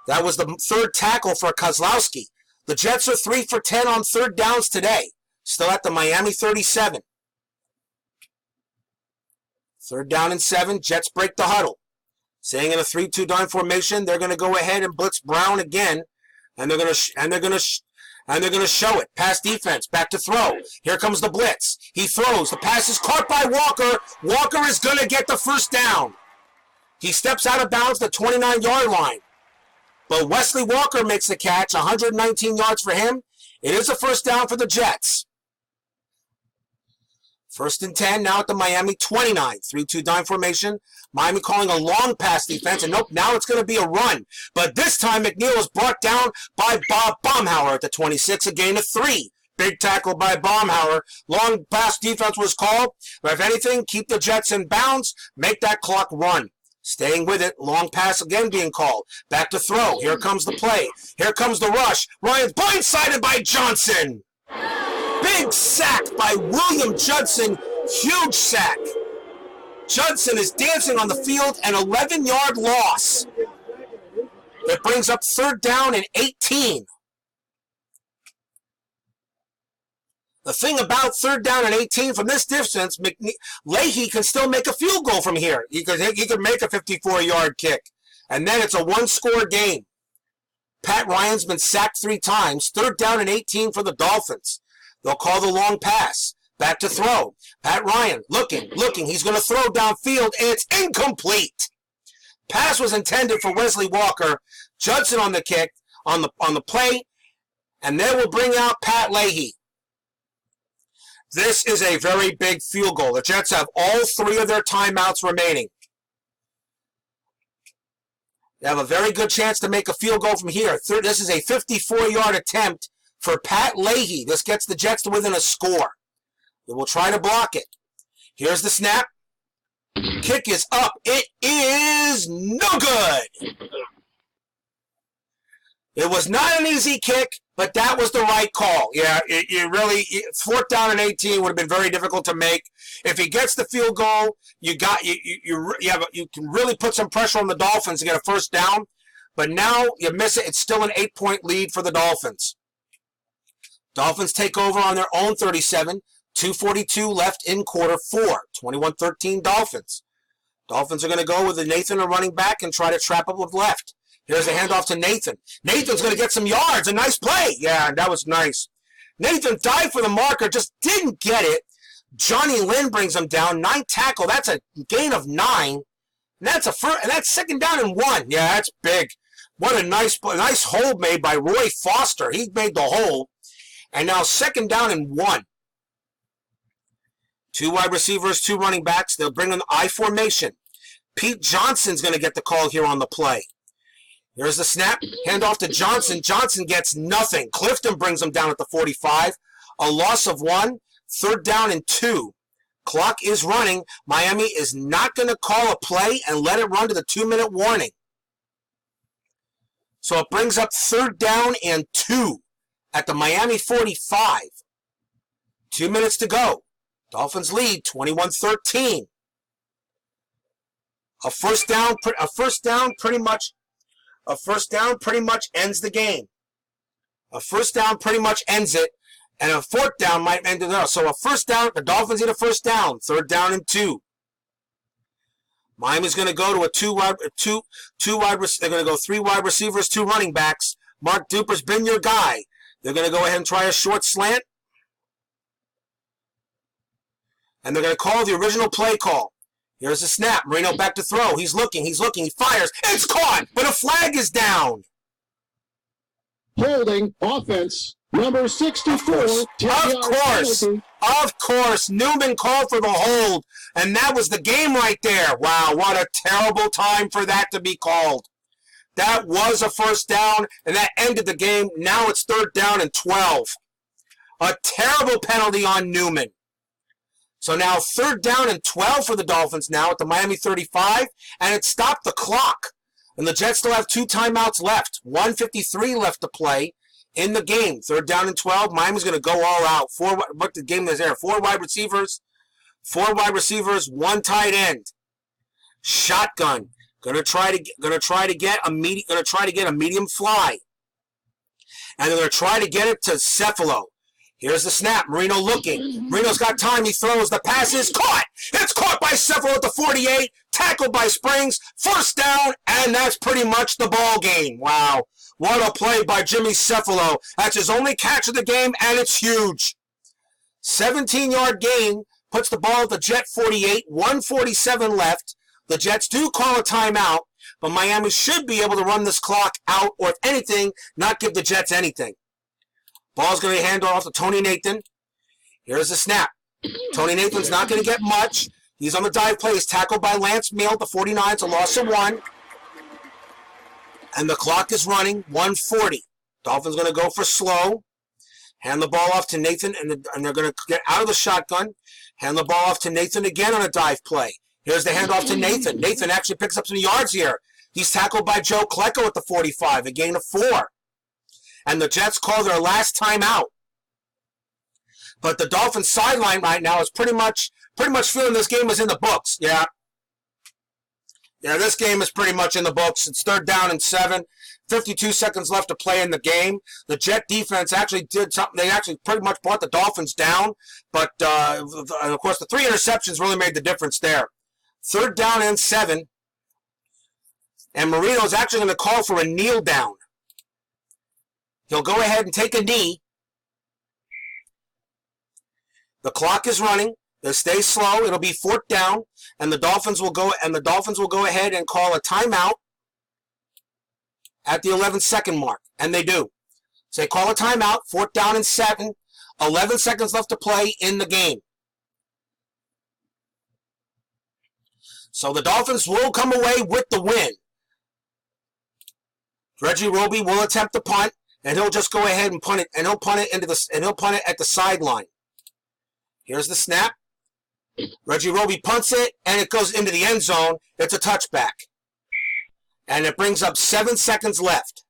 That was the third tackle for Kozlowski. The Jets are 3 for 10 on third downs today. Still at the Miami 37. Third down and 7. Jets break the huddle. Staying in a 3-2 dime formation, they're going to go ahead and blitz Brown again, and they're going to show it. Pass defense, back to throw. Here comes the blitz. He throws. The pass is caught by Walker. Walker is going to get the first down. He steps out of bounds at the 29-yard line. But Wesley Walker makes the catch, 119 yards for him. It is a first down for the Jets. First and 10 now at the Miami 29. 3-2 dime formation. Miami calling a long pass defense. And nope, now it's going to be a run. But this time McNeil is brought down by Bob Baumhauer at the 26. A gain of 3. Big tackle by Baumhauer. Long pass defense was called. But if anything, keep the Jets in bounds. Make that clock run. Staying with it. Long pass again being called. Back to throw. Here comes the play. Here comes the rush. Ryan's blindsided by Johnson. Big sack by William Judson. Huge sack. Judson is dancing on the field. An 11-yard loss. It brings up third down and 18. The thing about 3rd down and 18 from this distance, Leahy can still make a field goal from here. He could make a 54-yard kick. And then it's a one-score game. Pat Ryan's been sacked 3 times. 3rd down and 18 for the Dolphins. They'll call the long pass. Back to throw. Pat Ryan looking. He's going to throw downfield. It's incomplete. Pass was intended for Wesley Walker. Judson on the kick, on the play. And they will bring out Pat Leahy. This is a very big field goal. The Jets have all 3 of their timeouts remaining. They have a very good chance to make a field goal from here. This is a 54-yard attempt for Pat Leahy. This gets the Jets to within a score. They will try to block it. Here's the snap. Kick is up. It is no good. It was not an easy kick, but that was the right call. Yeah, it really, 4th down and 18 would have been very difficult to make. If he gets the field goal, you can really put some pressure on the Dolphins to get a 1st down. But now you miss it. It's still an 8-point lead for the Dolphins. Dolphins take over on their own 37. 2:42 left in quarter 4. 21-13 Dolphins. Dolphins are going to go with Nathan, a running back, and try to trap up with left. Here's a handoff to Nathan. Nathan's going to get some yards. A nice play. Yeah, that was nice. Nathan dived for the marker, just didn't get it. Johnny Lynn brings him down. 9 tackle. That's a gain of 9. And that's 2nd down and 1. Yeah, that's big. What a nice hold made by Roy Foster. He made the hole. And now 2nd down and 1. 2 wide receivers, 2 running backs. They'll bring in the I formation. Pete Johnson's going to get the call here on the play. Here's the snap. Handoff to Johnson. Johnson gets nothing. Clifton brings him down at the 45. A loss of 1. 3rd down and 2. Clock is running. Miami is not going to call a play and let it run to the 2-minute warning. So it brings up 3rd down and 2 at the Miami 45. 2 minutes to go. Dolphins lead 21-13. A first down pretty much ends the game. A first down pretty much ends it, and a 4th down might end it there. So a first down, the Dolphins need a 1st down. 3rd down and 2. Miami's going to go to they're going to go 3 wide receivers, 2 running backs. Mark Duper's been your guy. They're going to go ahead and try a short slant. And they're going to call the original play call. Here's the snap. Marino back to throw. He's looking. He fires. It's caught, but a flag is down. Holding offense. Number 64. Of course. Newman called for the hold, and that was the game right there. Wow, what a terrible time for that to be called. That was a 1st down, and that ended the game. Now it's 3rd down and 12. A terrible penalty on Newman. So now 3rd down and 12 for the Dolphins now at the Miami 35, and it stopped the clock. And the Jets still have 2 timeouts left. 1:53 left to play in the game. 3rd down and 12. Miami's going to go all out. 4 wide receivers, 1 tight end. Shotgun. Gonna try to get a medium fly. And they're going to try to get it to Cephalo. Here's the snap. Marino looking. Marino's got time. He throws. The pass is caught. It's caught by Cephalo at the 48. Tackled by Springs. 1st down, and that's pretty much the ball game. Wow. What a play by Jimmy Cephalo. That's his only catch of the game, and it's huge. 17-yard gain puts the ball at the Jet 48. 1:47 left. The Jets do call a timeout, but Miami should be able to run this clock out, or if anything, not give the Jets anything. Ball's going to be handed off to Tony Nathan. Here's the snap. Tony Nathan's not going to get much. He's on the dive play. He's tackled by Lance Meal at the 49. It's a loss of 1. And the clock is running. 1:40. Dolphins going to go for slow. Hand the ball off to Nathan, and they're going to get out of the shotgun. Hand the ball off to Nathan again on a dive play. Here's the handoff to Nathan. Nathan actually picks up some yards here. He's tackled by Joe Klecko at the 45. A gain of 4. And the Jets call their last timeout. But the Dolphins sideline right now is pretty much feeling this game is in the books. Yeah. Yeah, this game is pretty much in the books. It's 3rd down and 7. 52 seconds left to play in the game. The Jet defense actually did something. They actually pretty much brought the Dolphins down. But, of course, the 3 interceptions really made the difference there. 3rd down and 7. And Marino's actually going to call for a kneel down. He'll go ahead and take a knee. The clock is running. They'll stay slow. It'll be 4th down, and the Dolphins will go ahead and call a timeout at the 11-second mark, and they do. So they call a timeout. 4th down and 7. 11 seconds left to play in the game. So the Dolphins will come away with the win. Reggie Roby will attempt the punt, and he'll just go ahead and punt it, and he'll punt it at the sideline. Here's the snap. Reggie Roby punts it, and it goes into the end zone. It's a touchback. And it brings up 7 seconds left.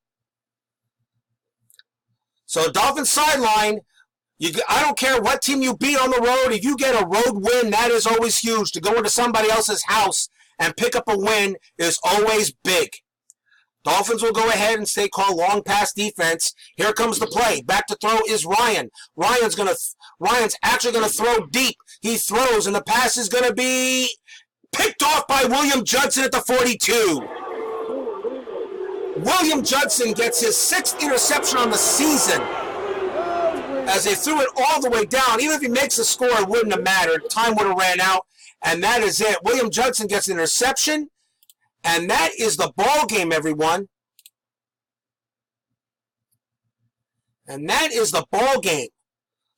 So Dolphins sideline, I don't care what team you beat on the road. If you get a road win, that is always huge. To go into somebody else's house and pick up a win is always big. Dolphins will go ahead and say call long pass defense. Here comes the play. Back to throw is Ryan. Ryan's actually going to throw deep. He throws, and the pass is going to be picked off by William Judson at the 42. William Judson gets his 6th interception on the season as they threw it all the way down. Even if he makes a score, it wouldn't have mattered. Time would have ran out, and that is it. William Judson gets an interception. And that is the ball game, everyone. And that is the ball game.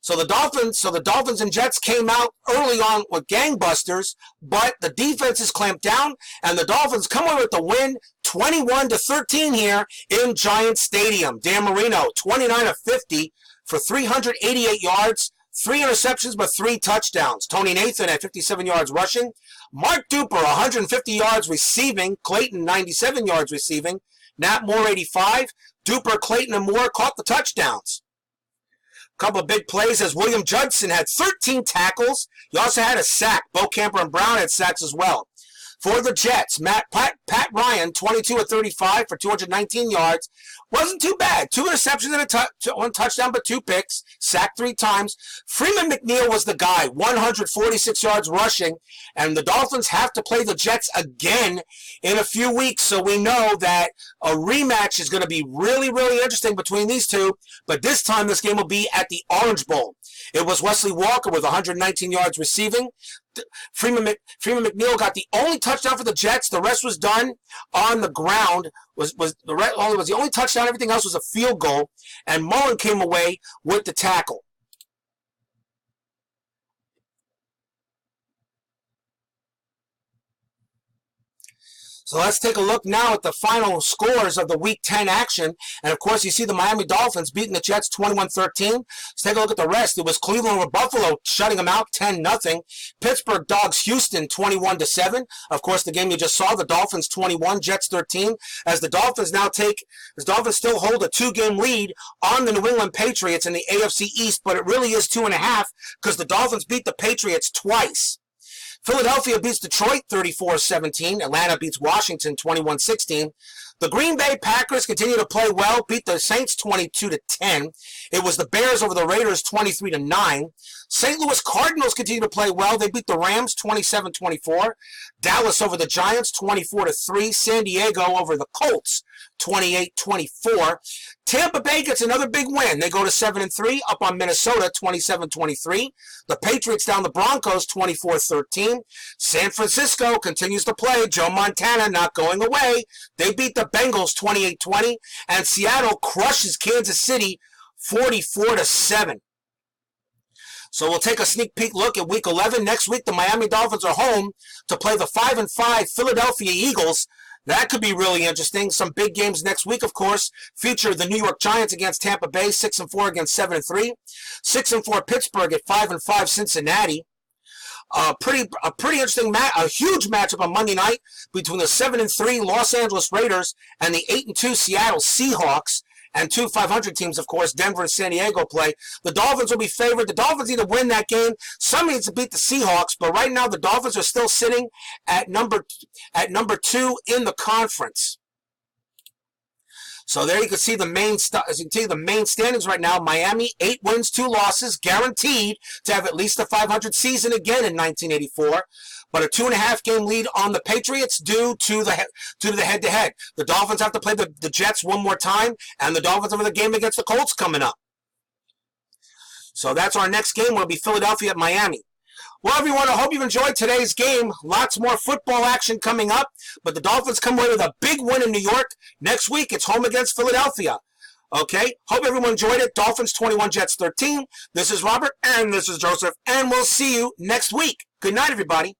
So the Dolphins and Jets came out early on with gangbusters, but the defense is clamped down, and the Dolphins come away with the win, 21-13 here in Giant Stadium. Dan Marino, 29 of 50 for 388 yards, 3 interceptions, but 3 touchdowns. Tony Nathan at 57 yards rushing. Mark Duper, 150 yards receiving. Clayton, 97 yards receiving. Nat Moore, 85. Duper, Clayton, and Moore caught the touchdowns. A couple of big plays as William Judson had 13 tackles. He also had a sack. Bo Camper and Brown had sacks as well. For the Jets, Pat Ryan, 22 of 35 for 219 yards. Wasn't too bad. 2 interceptions and 1 touchdown, but 2 picks. Sacked 3 times. Freeman McNeil was the guy, 146 yards rushing. And the Dolphins have to play the Jets again in a few weeks. So we know that a rematch is going to be really, really interesting between these two. But this time, this game will be at the Orange Bowl. It was Wesley Walker with 119 yards receiving. Freeman McNeil got the only touchdown for the Jets. The rest was done on the ground. Was the only touchdown. Everything else was a field goal. And Mullen came away with the tackle. So let's take a look now at the final scores of the Week 10 action. And, of course, you see the Miami Dolphins beating the Jets 21-13. Let's take a look at the rest. It was Cleveland with Buffalo shutting them out 10-0. Pittsburgh dogs Houston 21-7. Of course, the game you just saw, the Dolphins 21, Jets 13. As the Dolphins still hold a 2-game lead on the New England Patriots in the AFC East, but it really is 2.5 because the Dolphins beat the Patriots twice. Philadelphia beats Detroit 34-17. Atlanta beats Washington 21-16. The Green Bay Packers continue to play well, beat the Saints 22-10. It was the Bears over the Raiders 23-9. St. Louis Cardinals continue to play well. They beat the Rams 27-24. Dallas over the Giants 24-3. San Diego over the Colts 28-24. Tampa Bay gets another big win. They go to 7-3, up on Minnesota 27-23. The Patriots down the Broncos 24-13. San Francisco continues to play. Joe Montana not going away. They beat the Bengals 28-20. And Seattle crushes Kansas City 44-7. So we'll take a sneak peek look at Week 11. Next week, the Miami Dolphins are home to play the 5-5 Philadelphia Eagles. That could be really interesting. Some big games next week, of course, feature the New York Giants against Tampa Bay, 6-4 against 7-3. 6-4 Pittsburgh at 5-5 Cincinnati. A pretty interesting a huge matchup on Monday night between the 7-3 Los Angeles Raiders and the 8-2 Seattle Seahawks. and 2 500 teams, of course, Denver and San Diego play. The Dolphins will be favored. The Dolphins need to win that game. Some need to beat the Seahawks, but right now the Dolphins are still sitting at number 2 in the conference. So there you can see the main standings right now. Miami, 8 wins, 2 losses, guaranteed to have at least a 500 season again in 1984. But a 2.5 game lead on the Patriots due to the head-to-head. The Dolphins have to play the Jets one more time, and the Dolphins have the game against the Colts coming up. So that's our next game. Will be Philadelphia at Miami. Well, everyone, I hope you've enjoyed today's game. Lots more football action coming up, but the Dolphins come away with a big win in New York. Next week, it's home against Philadelphia. Okay? Hope everyone enjoyed it. Dolphins 21, Jets 13. This is Robert, and this is Joseph, and we'll see you next week. Good night, everybody.